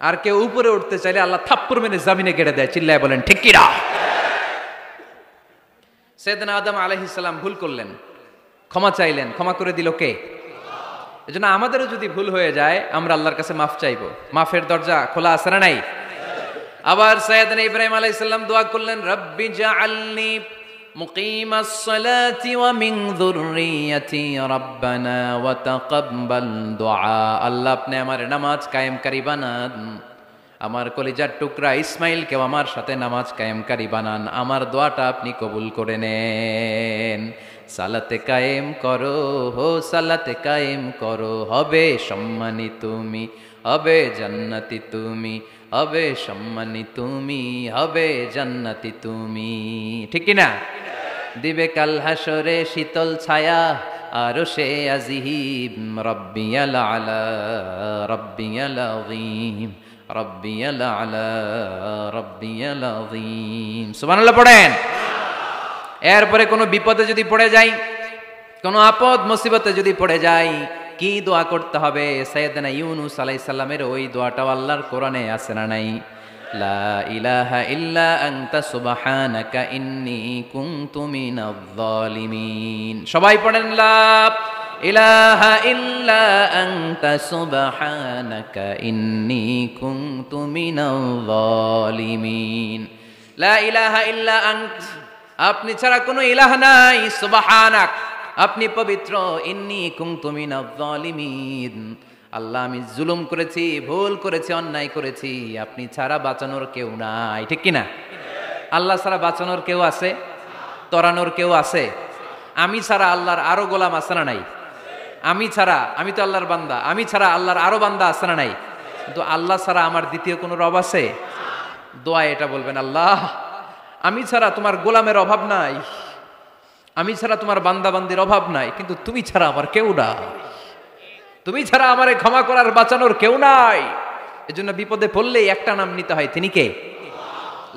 আর কেউ উপরে উঠতে চাইলে আল্লাহ থাপ্পড় মেরে জমিনে গেড়ে দেয়। চিল্লায় বলেন ঠিক কিনা? সাইয়েদনা আদম আলাইহিস সালাম ভুল করলেন, ক্ষমা চাইলেন, ক্ষমা করে দিল কে? এজন্য আমাদেরও যদি ভুল হয়ে যায় আমরা আল্লাহর কাছে মাফ চাইবো। মাফের দরজা খোলা আছে না নাই? আবার সাইয়েদনা ইব্রাহিম আলাইহিস সালাম দোয়া করলেন, রব্বি জাআলনি মুকিমাস সালাতি ওয়া মিন যুররিয়াতি রাব্বানা ওয়া তাকাব্বাল দুআ। আল্লাহ আপনি আমার নামাজ কায়েমকারী বানান, আমার কলিজার টুকরা ইসমাইলকেও আমার সাথে নামাজ কায়েমকারী বানান, আমার দোয়াটা আপনি কবুল করে নেন। সালাতে কায়েম করো, হো সালাতে কায়েম করো, হবে সম্মানী তুমি, হবে জান্নাতি তুমি, হবে সম্মানী তুমি, হবে জান্নাতি তুমি, ঠিক কি না? দিবে কাল হাসরে শীতল ছায়া আরশে আজিম, রব্বিয়াল আলা রব্বিয়াল আযীম, রব্বিয়াল আলা রব্বিয়াল আযীম। সুবহানাল্লাহ পড়েন। এরপরে কোনো বিপদে যদি পড়ে যাই, কোনো আপদ মুসিবতে যদি পড়ে যাই, কি দোয়া করতে হবে? সাইয়েদনা ইউনূস আলাইহিস সালামের ওই দোয়াটাও আল্লাহর কোরআনে আছে না নাই? লা ইলাহা ইল্লা আনতা সুবহানাকা ইন্নী কুনতু মিনাজ জালিমিন। সবাই পড়েন, লা ইলাহা ইল্লা আনতা সুবহানাকা ইন্নী কুনতু মিনাজ জালিমিন। লা ইলাহা ইল্লা আনত, আপনি ছাড়া কোনো ইলাহ নাই, সুবহানাক, আপনি পবিত্র, ইন্নী কুনতু মিনাজ জালিমিন, আল্লাহ আমি জুলুম করেছি, ভুল করেছি, অন্যায় করেছি, আপনি ছাড়া বাঁচানোর কেউ নাই। ঠিক কিনা? আল্লাহ ছাড়া বাঁচানোর কেউ আছে? তরানোর কেউ আছে? আমি ছাড়া আল্লাহর আরো গোলাম আছে না নাই? আমি ছাড়া, আমি তো আল্লাহর বান্দা, আমি ছাড়া আল্লাহর আরো বান্দা আছে না নাই? কিন্তু আল্লাহ ছাড়া আমার দ্বিতীয় কোনো রব আছে? দোয়ায় এটা বলবেন, আল্লাহ আমি ছাড়া তোমার গোলামের অভাব নাই, আমি ছাড়া তোমার বান্দা বান্দির অভাব নাই, কিন্তু তুমি ছাড়া আমার কেউ নাই, তুমি ছাড়া আমারে ক্ষমা করার বাঁচানোর কেউ নাই। এজন্য বিপদে পড়লেই একটা নাম নিতে হয়, তিনি কে?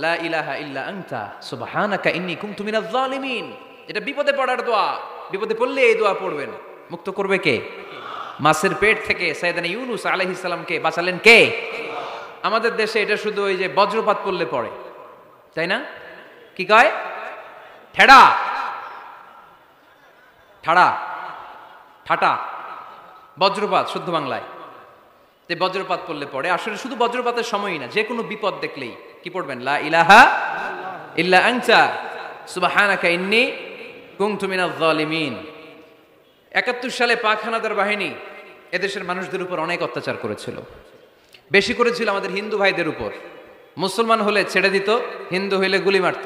লা ইলাহা ইল্লা আনতা সুবহানাকা ইন্নী কুনতু মিনাজ জালিমিন। এটা বিপদে পড়ার দোয়া, বিপদে পড়লে এই দোয়া পড়বেন। মুক্ত করবে কে? মাছের পেট থেকে সাইয়েদনা ইউনূস আলাইহিস সালামকে বাঁচালেন কে? আমাদের দেশে এটা শুধু ওই যে বজ্রপাত পড়লে পড়ে, তাই না? কি কয়? ঠেড়া, ঠাড়া, ঠাটা, বজ্রপাত শুদ্ধ বাংলায়। যে বজ্রপাত পড়লে পড়ে, আসলে শুধু বজ্রপাতের সময়ই না, যে কোনো বিপদ দেখলেই কি পড়বেন? লা ইলাহা ইল্লা আনতা সুবহানাকা ইন্নী কুনতু মিনাজ জালিমিন। ৭১ সালে পাক হানাদার বাহিনী এদেশের মানুষদের উপর অনেক অত্যাচার করেছিল, বেশি করেছিল আমাদের হিন্দু ভাইদের উপর। মুসলমান হলে ছেড়ে দিত, হিন্দু হইলে গুলি মারত।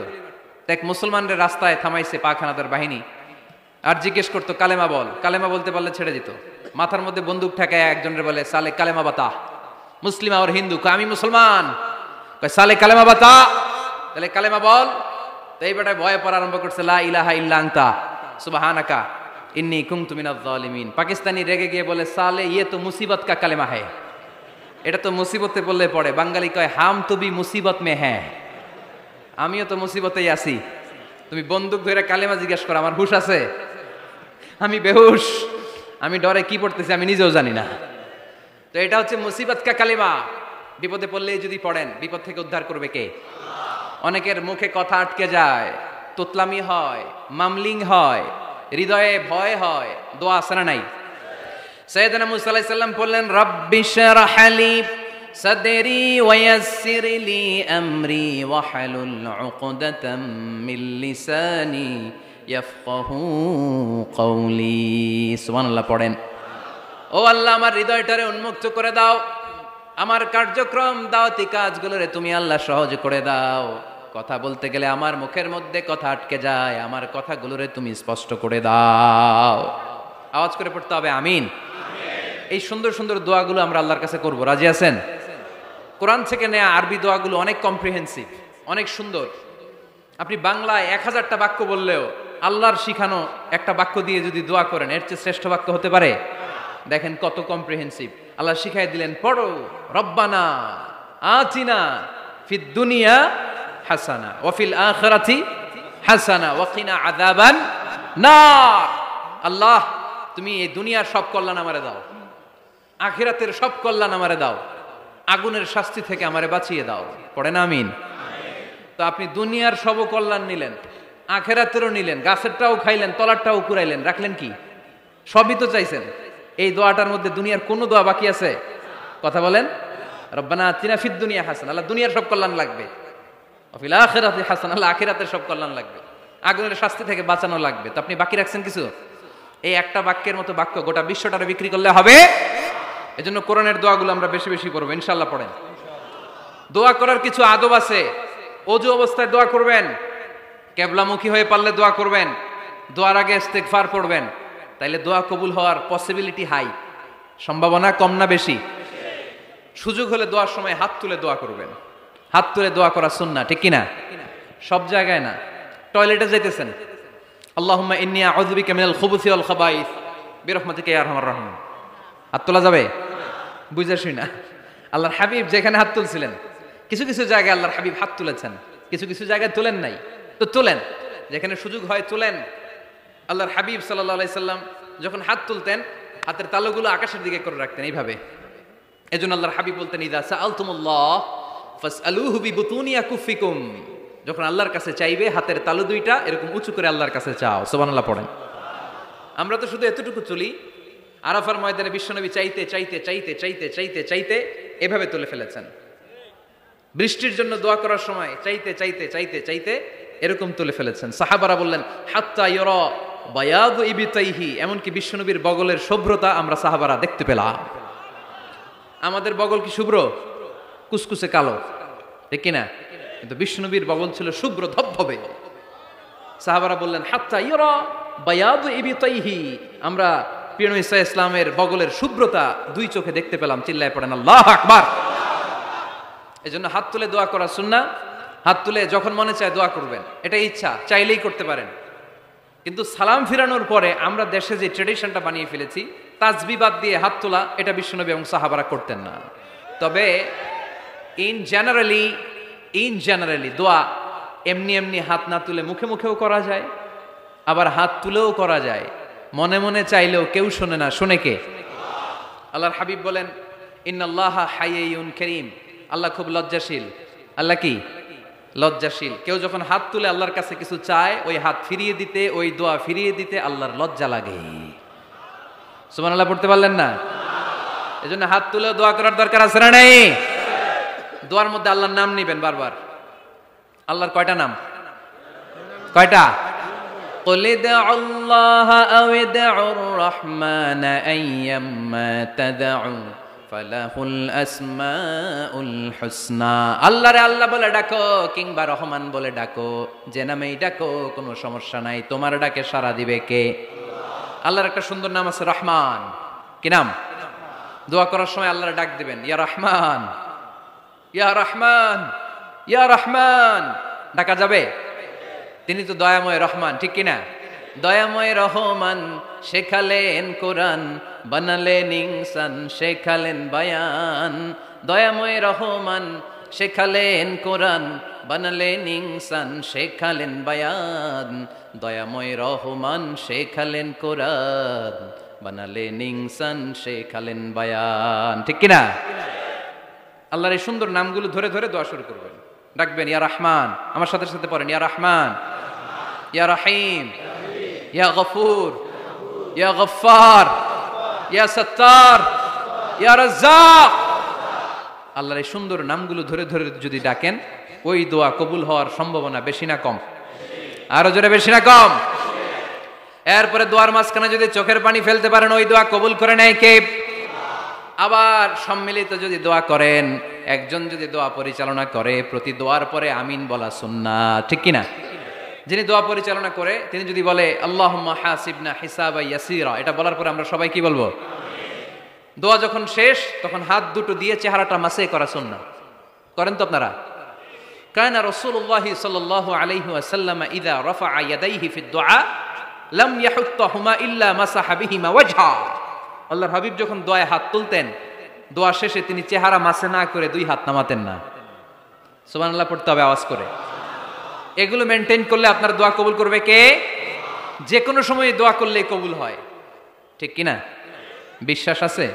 দেখ, মুসলমানদের রাস্তায় থামাইছে পাক হানাদার বাহিনী, আর জিজ্ঞেস করতো কালেমা বল, কালেমা বলতে পারলে ছেড়ে দিত। মাথার মধ্যে বন্দুক ঠেকায় একজনের বলে সালে কালেমা বাতা, মুসলিম আর হিন্দু, আমি মুসলমান, সালে কালেমা বাতা, তাহলে কালেমা বল। তো এই বেটায় ভয়ে পড়া আরম্ভ করছে, লা ইলাহা ইল্লা আনতা সুবহানাকা ইন্নী কুনতু মিনাজ জালিমিন। পাকিস্তানি রেগে গিয়ে বলে, সালে ইয়ে তো মুসিবত কা কালেমা হ্যায়, এটা তো মুসিবতে বললে পড়ে। বাঙালি কয়, হাম তো ভি মুসিবত মে হ্যাঁ, আমিও তো মুসিবতেই আছি, তুমি বন্দুক ধরে কালেমা জিজ্ঞেস করো, আমার হুশ আছে? আমি বেহুশ, আমি ডরে কি পড়তেছি আমি নিজেও জানি না। তো এটা হচ্ছে মুসিবত কা কালেমা। বিপদে পড়লেই যদি পড়েন, বিপদ থেকে উদ্ধার করবে কে? অনেকের মুখে কথা আটকে যায়, তোতলামি হয়, মামলিং হয়, হৃদয়ে ভয় হয়, দোয়া আছে না নাই? সাইয়েদনা মুসা আলাইহিস সালাম বললেন, রাব্বি শরহ লি সাদরি ওয়া ইয়াসসির লি আমরি ওয়াহলুল উকদাতাম মিন লিসানি ইয়াফকাহু কওলি। সুবহানাল্লাহ পড়েন। ও আল্লাহ, আমার হৃদয়টারে উন্মুক্ত করে দাও, আমার কার্যক্রম দাওয়াতি কাজগুলোরে তুমি আল্লাহ সহজ করে দাও। কথা বলতে গেলে আমার মুখের মধ্যে কথা আটকে যায়, আমার কথাগুলোরে তুমি স্পষ্ট করে দাও। আওয়াজ করে পড়তে হবে আমিন। এই সুন্দর সুন্দর দোয়াগুলো আমরা আল্লাহর কাছে করব, রাজি আছেন? কোরআন থেকে নেয়া আরবি দোয়াগুলো অনেক কম্প্রিহেন্সিভ, অনেক সুন্দর। আপনি বাংলায় ১০০০টা বাক্য বললেও আল্লাহর শিখানো একটা বাক্য দিয়ে যদি দোয়া করেন, এর চেয়ে শ্রেষ্ঠ বাক্য হতে পারে? দেখেন কত কম্প্রিহেন্সিভ। আল্লাহ শিখাই দিলেন, পড়ো, রব্বানা আতিনা ফিদ দুনিয়া হাসানা ওয়া ফিল আখিরাতি হাসানা ওয়া কিনা আযাবান নার। আল্লাহ, তুমি এই দুনিয়ার সব কল্যাণ আমারে দাও, আখিরাতের সব কল্যাণ আমারে দাও, আগুনের শাস্তি থেকে আমারে বাঁচিয়ে দাও। পড়েন আমিন। তো আপনি দুনিয়ার সব কল্যাণ নিলেন, আখিরাতেরও নিলেন, গাছেরটাও খাইলেন, তলারটাও কুড়াইলেন, রাখলেন কি? সবই তো চাইছেন। এই দোয়াটার মধ্যে দুনিয়ার কোন দোয়া বাকি আছে? কথা বলেন। রব্বানা আতিনা ফিদ দুনিয়া হাসানা, আল্লাহ দুনিয়ার সব কল্যাণ লাগবে। ওয়া ফিল আখিরাতি হাসানা, আল্লাহ আখিরাতের সব কল্যাণ লাগবে, আগুনের শাস্তি থেকে বাঁচানো লাগবে। তো আপনি বাকি রাখছেন কিছু? এই একটা বাক্যের মতো বাক্য গোটা বিশ্বটারে বিক্রি করলে হবে। এজন্য কোরআনের দোয়াগুলো আমরা বেশি বেশি পড়বো, ইনশাআল্লাহ। পড়েন। দোয়া করার কিছু আদব আছে। ওযু অবস্থায় দোয়া করবেন, কিবলামুখী হয়ে পারলে দোয়া করবেন, দোয়ার আগে ইস্তিগফার পড়বেন, তাইলে দোয়া কবুল হওয়ার পসিবিলিটি হাই, সম্ভাবনা কম না বেশি? সুযোগ হলে দোয়ার সময় হাত তুলে দোয়া করবেন। হাত তুলে দোয়া করা সুন্নাহ, ঠিক কিনা? সব জায়গায় না। টয়লেটে যাইতেছেন, আল্লাহুম্মা ইন্নী আউযু বিকা মিনাল খুবুসি ওয়াল খাবাইস বিরহমাতিকা ইয়া আরহামার রাহিমিন। হাত তোলা যাবে? বুঝাসই না। আল্লাহর হাবিব যেখানে হাত তুলছিলেন, কিছু কিছু জায়গায় আল্লাহর হাবিব হাত তুলেছেন, কিছু কিছু জায়গায় তুলেন নাই। তো তুলেন, যেখানে সুযোগ হয় তুলেন। আল্লাহর হাবিব সাল্লাল্লাহু আলাইহি সাল্লাম যখন হাত তুলতেন, হাতের তালুগুলো আকাশের দিকে করে রাখতেন এইভাবে। এজন্য আল্লাহর হাবিব বলতেন, ইযা সাআলতুমুল্লাহ ফাসআলুহু বিবুতুনি আকুফিকুম। যখন আল্লাহর কাছে চাইবে, হাতের তালু দুইটা এরকম উঁচু করে আল্লাহর কাছে চাও। সুবহানাল্লাহ পড়েন। আমরা তো শুধু এতটুকু চলি। আরাফার ময়দানে বিশ্বনবী চাইতে চাইতে চাইতে চাইতে চাইতে চাইতে এভাবে তুলে ফেলেছেন। বৃষ্টির জন্য দোয়া করার সময় চাইতে চাইতে চাইতে চাইতে এরকম তুলে ফেলেছেন। সাহাবারা বললেন হাত্তা ইরা বায়াদু ইবিতাইহি, এমনকি বিশ্বনবীর বগলের শুভ্রতা আমরা সাহাবারা দেখতে পেলাম। আমাদের বগল কি শুভ্র? কুসকুসে কালো, ঠিক কিনা? কিন্তু বিশ্বনবীর বগল ছিল শুভ্র ধবধবে। সাহাবারা বললেন হাত্তা ইরা বায়াদু ইবিতাইহি, আমরা প্রিয় নবী সাল্লাল্লাহু আলাইহি ওয়াসাল্লামের বগলের শুভ্রতা দুই চোখে দেখতে পেলাম। চিল্লায় পড়েন আল্লাহু আকবার। এজন্য হাত তুলে দোয়া করা সুন্নাহ। হাত তুলে যখন মনে চায় দোয়া করবেন, এটা ইচ্ছা, চাইলেই করতে পারেন। কিন্তু সালাম ফিরানোর পরে আমরা দেশে যে ট্রেডিশনটা বানিয়ে ফেলেছি, তাসবিহ বাদ দিয়ে হাত তোলা, এটা বিশ্বনবী এবং সাহাবারা করতেন না। তবে ইন জেনারেলি দোয়া এমনি এমনি হাত না তুলে মুখে মুখেও করা যায়, আবার হাত তুলেও করা যায়। মনে মনে চাইলেও কেউ শোনে না, শোনে কে? আল্লাহর হাবিব বলেন ইন্নাল্লাহা হাইয়ুন কারীম, আল্লাহ খুব লজ্জাশীল। আল্লাহ কি? লজ্জাশীল। কেউ যখন হাত তুলে আল্লাহর কাছে কিছু চায়, ওই হাত ফিরিয়ে দিতে, ওই দোয়া ফিরিয়ে দিতে আল্লাহর লজ্জা লাগে। সুবহানাল্লাহ পড়তে পারলেন না? এজন্য হাত তুলে দোয়া করার দরকার আছে না নাই? দোয়ার মধ্যে আল্লাহর নাম নিবেন বারবার। আল্লাহর কয়টা নাম? কয়টা? قل ادعوا الله أو ادعوا الرحمن أيما تدعوا فله الأسماء الحسنى। আল্লাহ রে আল্লাহ বলে ডাকো কিংবা রহমান বলে ডাকো, যে নামেই ডাকো কোনো সমস্যা নাই, তোমার ডাকে সাড়া দিবে কে? আল্লাহর একটা সুন্দর নাম আছে রহমান। কি নাম? দোয়া করার সময় আল্লাহর ডাক দিবেন, ইয়া রহমান, ইয়া রহমান, ইয়া রহমান। ডাকা যাবে? তিনি তো দয়াময় রহমান, ঠিক কিনা? দয়াময় রহমান শেখালেন কোরআন, বানালেন ইনসান, শেখালেন বায়ান। দয়াময় রহমান শেখালেন কোরআন, বানালেন ইনসান, শেখালেন বায়ান। দয়াময় রহমান শেখালেন কোরআন, বানালেন ইনসান, শেখালেন বায়ান, ঠিক কিনা? আল্লাহর এই সুন্দর নামগুলো ধরে ধরে দোয়া শুরু করবেন। ডাকবেন ইয়া রহমান, আমার সাথে সাথে পড়েন ইয়া রহমান, ইয়া রহিম, ইয়া গফুর, ইয়া গফফার, ইয়া সত্তার, ইয়া রাজ্জাক। আল্লাহর এই সুন্দর নামগুলো ধরে ধরে যদি ডাকেন, ওই দোয়া কবুল হওয়ার সম্ভাবনা বেশি না কম? আরো জোরে, বেশি না কম? এরপরে দোয়ার মাঝখানে যদি চোখের পানি ফেলতে পারেন, ওই দোয়া কবুল করে নেয় কে? আবার সম্মিলিত যদি দোয়া করেন, একজন যদি দোয়া পরিচালনা করে, প্রতি দোয়ার পরে আমিন বলা সুন্নাহ, ঠিক কিনা? যিনি দোয়া পরিচালনা করে তিনি যদি বলে আল্লাহুম্মা হাসিবনা হিসাবান ইয়াসীরা, এটা বলার পরে আমরা সবাই কি বলবো? দোয়া যখন শেষ তখন হাত দুটো দিয়ে চেহারাটা মাসে করা সুন্নাহ। করেন তো আপনারা? কানা রাসূলুল্লাহি সাল্লাল্লাহু আলাইহি ওয়াসাল্লাম ইযা রাফা'a ইয়াদাইহি ফিদ দুআ লাম ইয়াহুত্তাহুমা ইল্লা মাসাহা বিহিমা ওয়াজহা। আল্লাহর হাবিব যখন দোয়ায় হাত তুলতেন, দোয়া শেষে তিনি চেহারা মাসে না করে দুই হাত নামাতেন না। সুবহানাল্লাহ পড়তে হবে আওয়াজ করে। এগুলো মেনটেন করলে আপনার দোয়া কবুল করবে কে? যে কোনো সময় দোয়া করলেই কবুল হয়, ঠিক কিনা? বিশ্বাস আছে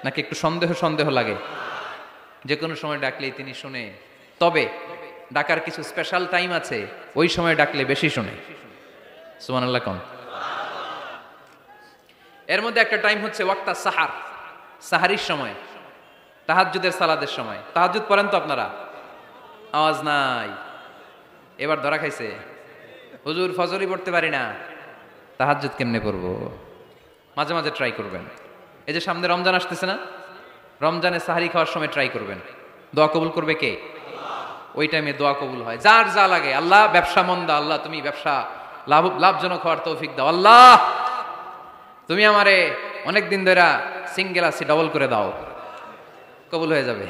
নাকি একটু সন্দেহ সন্দেহ লাগে? যে কোনো সময় ডাকলেই তিনি শুনে, তবে ডাকার কিছু স্পেশাল টাইম আছে, ওই সময় ডাকলে বেশি শুনে। সুবহানাল্লাহ কোন? এর মধ্যে একটা টাইম হচ্ছে ওয়াক্তা সাহার, সাহারির সময়, তাহাজ্জুদের সালাদের সময়। তাহাজ্জুদ পড়েন তো আপনারা? আওয়াজ নাই, এবার ধরা খাইছে। হুজুর ফজরই পড়তে পারি না, তাহাজ্জুদ কেমনে পড়বো? মাঝে মাঝে ট্রাই করবেন। এই যে সামনে রমজান আসতেছে না, রমজানে সাহারি খাওয়ার সময় ট্রাই করবেন। দোয়া কবুল করবে কে? ওই টাইমে দোয়া কবুল হয়। যার যা লাগে, আল্লাহ ব্যবসা মন্দা, আল্লাহ তুমি ব্যবসা লাভজনক হওয়ার তৌফিক দাও, আল্লাহ তুমি আমারে অনেক দিন ধরে সিঙ্গেল আছি, ডবল করে দাও, কবুল হয়ে যাবে।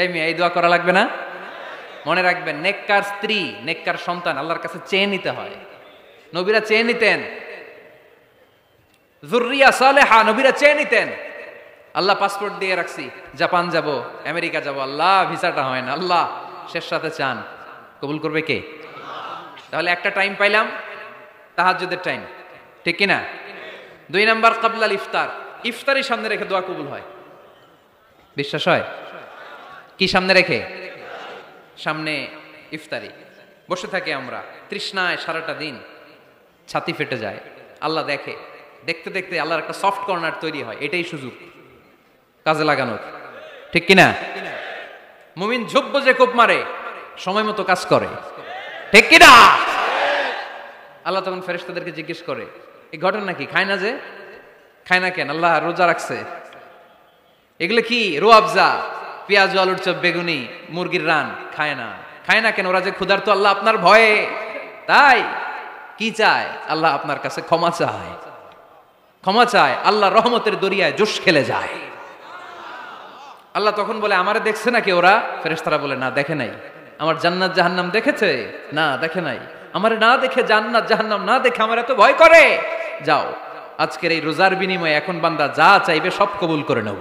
এই মেয়ে, এই দোয়া করা লাগবে না? মনে রাখবেন, নেককার স্ত্রী, নেককার সন্তান আল্লাহর কাছে চেয়ে নিতে হয়। নবীরা চেয়ে নিতেন, যুররিয়া সালেহা নবীরা চেয়ে নিতেন। আল্লাহ পাসপোর্ট দিয়ে রাখছি, জাপান যাব, আমেরিকা যাব, আল্লাহ ভিসাটা হয় না, আল্লাহ শেষ সাথে চান, কবুল করবে কে? তাহলে একটা টাইম পাইলাম, তাহাজ্জুদের টাইম, ঠিক কিনা? 2 নাম্বার কাবলাল ইফতার, ইফতারি সামনে রেখে দোয়া কবুল হয়। বিশ্বাস হয়? কি সামনে রেখে? সামনে ইফতারি। বসে থাকি আমরা তৃষ্ণায় সারাটা দিন, ছাতি ফেটে যায়। আল্লাহ দেখে, দেখতে দেখতে আল্লাহর একটা সফট কর্নার তৈরি হয়। এটাই সুযোগ কাজে লাগানোর, ঠিক কিনা? মুমিন ঝুব্ব যে কোপ মারে, সময় মতো কাজ করে। ঠিক কি না? আল্লাহ তখন ফেরেশতাদেরকে জিজ্ঞেস করে, এই ঘটনা কি? খায় না যে? খায় না কেন? আল্লাহ রোজা রাখছে। এগুলো কি? রোয়াবজা, পেঁয়াজ, আলুর চপ, বেগুনি, মুরগির রান খায় না। খায় না কেন? ওরা যে ক্ষুধার্ত, আল্লাহ আপনার ভয়ে। তাই কি চায়? আল্লাহ আপনার কাছে ক্ষমা চায়, ক্ষমা চায়। আল্লাহ রহমতের দরিয়ায় জোশ খেলে যায়। আল্লাহ তখন বলে, আমারে দেখছে নাকি ওরা? ফেরেশতারা বলে, না দেখে নাই। আমার জান্নাত জাহান্নাম দেখেছে? না দেখে নাই। আমারে না দেখে, জান্নাত জাহান্নাম না দেখে আমার এত ভয় করে? যাও, আজকের এই রোজার বিনিময়ে এখন বান্দা যা চাইবে সব কবুল করে নেব।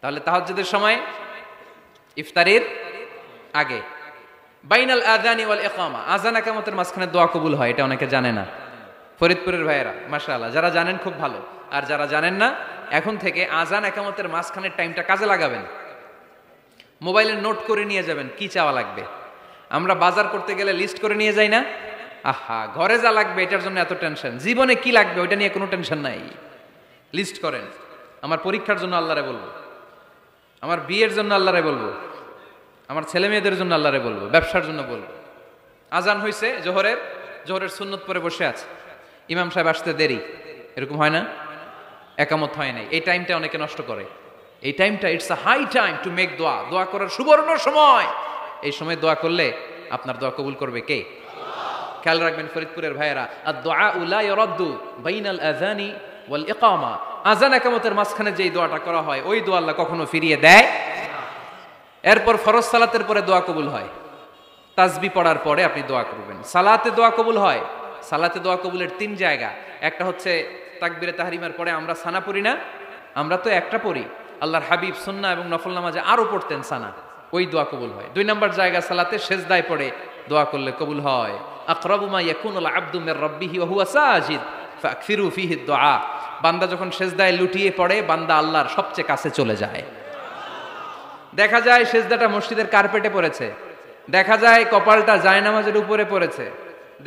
তাহলে তাহাজ্জুদের সময় ইফতারের আগে বাইনাল আযানি ওয়াল ইকামা, আযান ইকামতের মাঝখানে দোয়া কবুল হয়, এটা অনেকে জানে না। ফরিদপুরের ভাইয়েরা মাশাআল্লাহ, যারা জানেন খুব ভালো, আর যারা জানেন না এখন থেকে আযান ইকামতের মাঝখানের টাইমটা কাজে লাগাবেন। মোবাইলে নোট করে নিয়ে যাবেন কি চাওয়া লাগবে। আমরা বাজার করতে গেলে লিস্ট করে নিয়ে যাই না? আহা, ঘরে যা লাগবে এটার জন্য এত টেনশন, জীবনে কি লাগবে ওইটা নিয়ে কোনো টেনশন নাই। লিস্ট করেন। আমার পরীক্ষার জন্য আল্লাহরে বলবো, আমার বিয়ের জন্য আল্লাহরে বলবো, আমার ছেলে মেয়েদের জন্য আল্লাহরে বলবো, ব্যবসার জন্য বলবো। আজান হয়েছে জোহরের সুন্নত পরে বসে আছে, ইমাম সাহেব আসতে দেরি, এরকম হয় না? একামত হয় নাই, এই টাইমটা অনেকে নষ্ট করে। এই টাইমটা it's a high time to make দোয়া, দোয়া করার সুবর্ণ সময়। এই সময় দোয়া করলে আপনার দোয়া কবুল করবে কে? খেয়াল রাখবেন ফরিদপুরের ভাইয়েরা, আদ-দুআ লা ইউরাদ্দু বাইনাল আযানি ওয়াল ইকামা, আযান ইকামতের মাঝখানে যেই দোয়াটা করা হয় ওই দোয়া আল্লাহ কখনো ফিরিয়ে দেয়। এরপর ফরজ সালাতের পরে দোয়া কবুল হয়, তাসবিহ পড়ার পরে আপনি দোয়া করবেন। সালাতে দোয়া কবুল হয়, সালাতে দোয়া কবুলের 3 জায়গা। একটা হচ্ছে তাকবীরে তাহরিমার পরে আমরা সানা পড়ি না? আমরা তো একটা পড়ি, আল্লাহর হাবিব সুন্নাহ এবং নফল নামাজে আরো পড়তেন সানা, ওই দোয়া কবুল হয়। 2 নম্বর জায়গা সালাতে সেজদায় পড়ে দোয়া করলে কবুল হয়। আকরাবু মা ইয়াকুনুল আবদু মির রাব্বিহি ওয়া হুয়া সাজিদ ফাকফিরু ফিহি দুআ, বান্দা যখন সেজদায় লুটিয়ে পড়ে বান্দা আল্লাহর সবচেয়ে কাছে চলে যায়। দেখা যায় সেজদাটা মসজিদের কার্পেটে পড়েছে, দেখা যায় কপালটা জায়নামাজের উপরে পড়েছে,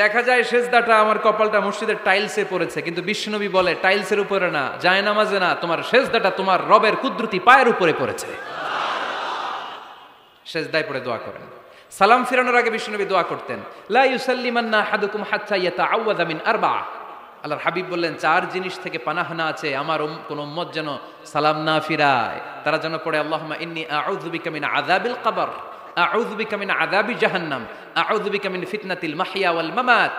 দেখা যায় সেজদাটা আমার কপালটা মসজিদের টাইলসে পড়েছে, কিন্তু বিশ্বনবী বলে টাইলসের উপরে না, জায়নামাজে না, তোমার সেজদাটা তোমার রবের কুদরতি পায়ের উপরে পড়েছে। সেজদায় পড়ে দোয়া করেন। সালাম ফিরানোর আগে বিশ্বনবী দোয়া করতেন, লা ইউসাল্লিমান্না আহাদুকুম হাত্তা ইয়াতাআওয়াযা মিন আরবা। আল্লাহর হাবিব বললেন 4 জিনিস থেকে পানাহানা আছে, আমার কোন উম্মত যেন সালাম না ফিরায়। তারা যেন পড়ে, আল্লাহুম্মা ইন্নী আউযু বিকা মিন আযাবিল কবর, আউযু বিকা মিন আযাবি জাহান্নাম, আউযু বিকা মিন ফিতনাতিল মাহইয়া ওয়াল মামাত,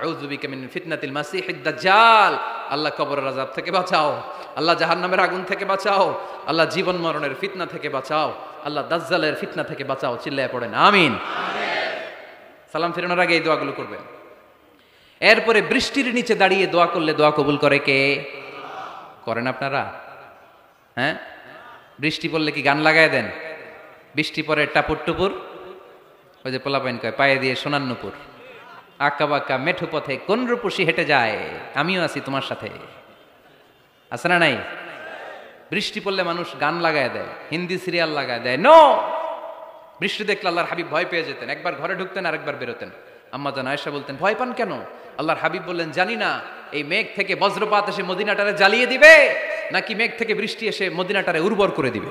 আউযু বিকা মিন ফিতনাতিল মাসিহিদ দাজ্জাল। আল্লাহ কবরের আযাব থেকে বাঁচাও, আল্লাহ জাহান্নামের আগুন থেকে বাঁচাও, আল্লাহ জীবন মরণের ফিতনা থেকে বাঁচাও, আল্লাহ দাজ্জালের ফিতনা থেকে বাঁচাও। চিল্লায়ে পড়েন আমিন। সালাম ফিরানোর আগে এই দোয়াগুলো করবেন। এরপরে বৃষ্টির নিচে দাঁড়িয়ে দোয়া করলে দোয়া কবুল করে কে? করেন আপনারা? হ্যাঁ, বৃষ্টি পড়লে কি গান লাগায় দেন? বৃষ্টি পরে টাপুর টুপুর, ওই যে পোলাপাইন কয় পায়ে দিয়ে সোনার নুপুর, আঁকা বাঁকা মেঠো পথে কোন রূপসী হেঁটে যায়, আমিও আছি তোমার সাথে, আছে না নাই? বৃষ্টি পড়লে মানুষ গান লাগায় দেয়, হিন্দি সিরিয়াল লাগায় দেয়। নো, বৃষ্টি দেখলে আল্লাহর হাবিব ভয় পেয়ে যেতেন, একবার ঘরে ঢুকতেন আর একবার বেরোতেন। আম্মা জান আয়েশা বলতেন, ভয় পান কেন? আল্লাহর হাবিব বললেন, জানি না এই মেঘ থেকে বজ্রপাত এসে মদিনাটারে জ্বালিয়ে দিবে নাকি মেঘ থেকে বৃষ্টি এসে মদিনাটারে উর্বর করে দিবে,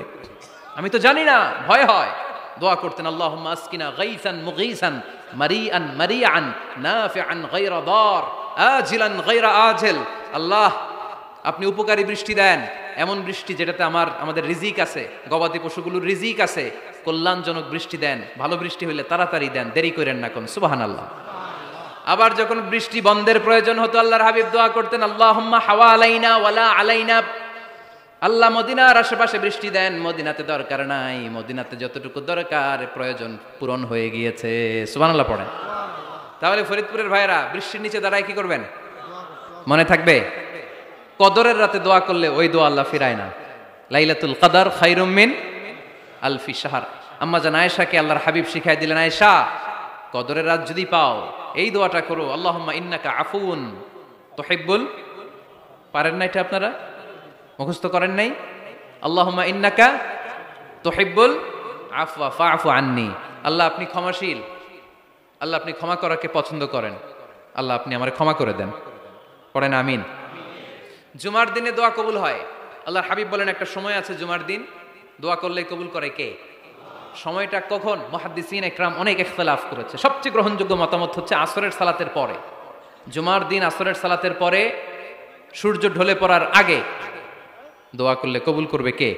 আমি তো জানি না, ভয় হয়। দোয়া করতেন, আল্লাহুম্মা আসকিনা গাইসান মুগীসান মারিআন মারিআন নাফিআন গায়রা দার আজিলান গায়রা আজিল। আল্লাহ, আপনি উপকারী বৃষ্টি দেন, এমন বৃষ্টি যেটাতে আমাদের রিজিক আছে, গবাদি পশুগুলোর রিজিক আছে, কল্যাণজনক বৃষ্টি দেন, ভালো বৃষ্টি হইলে তাড়াতাড়ি দেন, দেরি করেন না কোন। সুবহানাল্লাহ। আবার যখন বৃষ্টি বন্ধের প্রয়োজন হতো আল্লাহর হাবিব দোয়া করতেন, আল্লাহুম্মা হাওয়া আলাইনা ওয়ালা আলাইনা। আল্লাহ মদিনার আশেপাশে বৃষ্টি দেন, মদিনাতে দরকার নাই, মদিনাতে যতটুকু দরকার প্রয়োজন পূরণ হয়ে গিয়েছে। সুবহানাল্লাহ পড়েন। তাহলে ফরিদপুরের ভাইরা বৃষ্টির নিচে দাঁড়ায় কি করবেন? মনে থাকবে কদরের রাতে দোয়া করলে ওই দোয়া আল্লাহ ফিরায় না। লাইলাতুল কদর খায়রুম মিন আলফি শাহর। আম্মা জান আয়েশাকে আল্লাহর হাবিব শিখাই দিলেন, আয়েশা কদরের রাত যদি পাও এই দোয়াটা করো, আল্লাহুম্মা ইন্নাকা আফুন তুহিব্বুল, পারেন না এটা আপনারা? মুখস্থ করেন নাই? আল্লাহুম্মা ইন্নাকা তুহিব্বুল আফওয়া ফাআফু আন্নি। আল্লাহ আপনি ক্ষমাশীল, আল্লাহ আপনি ক্ষমা করাকে পছন্দ করেন, আল্লাহ আপনি আমারে ক্ষমা করে দেন। পড়েন আমিন। জুমার দিনে দোয়া কবুল হয়। আল্লাহর হাবিব বলেন একটা সময় আছে জুমার দিন দোয়া করলে কবুল করে কে? সময়টা কখন, মুহাদ্দিসিন একরাম অনেক ইখতিলাফ করেছে। সবচেয়ে গ্রহণযোগ্য মতামত হচ্ছে আসরের সালাতের পরে, জুমার দিন আসরের সালাতের পরে সূর্য ঢলে পড়ার আগে দোয়া করলে কবুল করবে কে?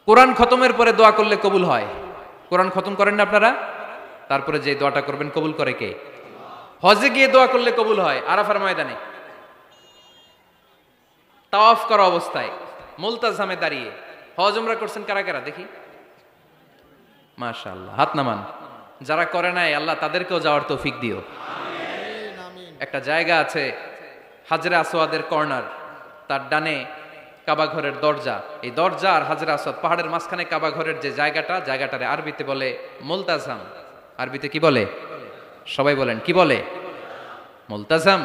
কোরআন খতমের পরে দোয়া করলে কবুল হয়। কোরআন খতম করেন না আপনারা? তারপরে যে দোয়াটা করবেন কবুল করে কে? হজে গিয়ে দোয়া করলে কবুল হয়, আরাফার ময়দানে তাওয়াফ করা অবস্থায় মুলতাজামে দাঁড়িয়ে। হজ উমরা করছেন কারা কারা দেখি? মাশাআল্লাহ, হাত নামান। যারা করে নাই আল্লাহ তাদেরকেও যাওয়ার তৌফিক দিও। একটা জায়গা আছে হাজরে আসওয়াদের কর্নার, তার ডানে কাবা ঘরের দরজা। এই দরজা আর হাজরে আসওয়াদ পাহাড়ের মাঝখানে কাবা ঘরের যে জায়গাটারে আরবিতে বলে মুলতাজাম। আরবিতে কি বলে? সবাই বলেন কি বলে? মুলতাজাম।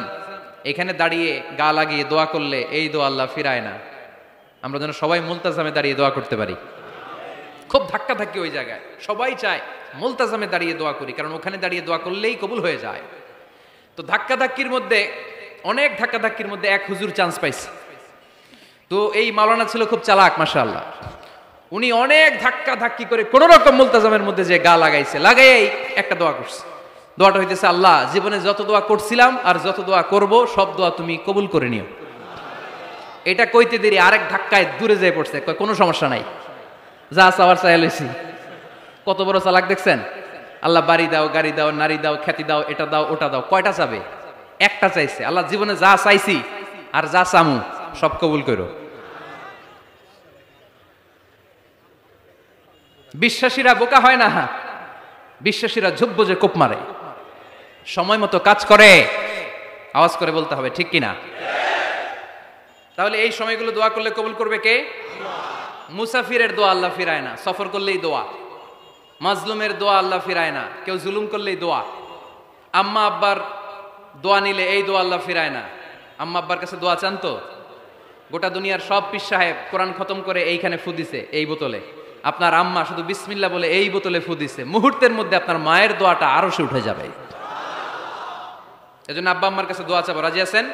এখানে দাঁড়িয়ে গা লাগিয়ে দোয়া করলে এই দোয়া আল্লাহ ফিরায় না। আমরা যেন সবাই মুলতাজামে দাঁড়িয়ে দোয়া করতে পারি। খুব ধাক্কা ধাক্কি ওই জায়গায়, সবাই চায় মুলতাজামে দাঁড়িয়ে দোয়া করি, কারণ ওখানে দাঁড়িয়ে দোয়া করলেই কবুল হয়ে যায়। তো ধাক্কা ধাক্কির মধ্যে, অনেক ধাক্কা ধাক্কির মধ্যে এক হুজুর চান্স পাইছে। তো এই মাওলানা ছিল খুব চালাক, মাশাআল্লাহ। উনি অনেক ধাক্কা ধাক্কি করে কোন রকম মুলতাজামের মধ্যে যে গা লাগাইছে, লাগাই একটা দোয়া করছে। দোয়াটা হইতেছে, আল্লাহ জীবনে যত দোয়া করছিলাম আর যত দোয়া করব সব দোয়া তুমি কবুল করে নিও। এটা কইতে দেরি আরেক ধাক্কায় দূরে যেয়ে পড়ছে, কোনো সমস্যা নাই, যা চাওয়ার চাই লইছি। কত বড় চালাক দেখছেন? আল্লাহ বাড়ি দাও, গাড়ি দাও, নারী দাও, খ্যাতি দাও, এটা দাও, ওটা দাও। কয়টা চাবে? একটা চাইছে। আল্লাহ জীবনে যা চাইছি আর যা চামু সব কবুল করো। বিশ্বাসীরা বোকা হয় না, বিশ্বাসীরা ঝুব্ব যে কোপ মারে, সময় মতো কাজ করে। আওয়াজ করে বলতে হবে ঠিক কিনা? তাহলে এই সময়গুলো দোয়া করলে কবুল করবে কে? মুসাফিরের দোয়া আল্লাহ ফিরায় না, সফর করলেই দোয়া। মাজলুমের দোয়া আল্লাহ ফিরায় না, কেউ জুলুম করলেই দোয়া। আম্মা আব্বার দোয়া নিলে এই দোয়া আল্লাহ ফিরায় না। আম্মা আব্বার কাছে দোয়া চান তো? গোটা দুনিয়ার সব পীর সাহেব কোরআন খতম করে এইখানে ফু দিছে এই বোতলে, আপনার আম্মা শুধু বিসমিল্লাহ বলে এই বোতলে ফু দিছে, মুহূর্তের মধ্যে আপনার মায়ের দোয়াটা আরো সে উঠে যাবে। এজন্য আব্বা আম্মার কাছে দোয়া চাবো, রাজি আছেন?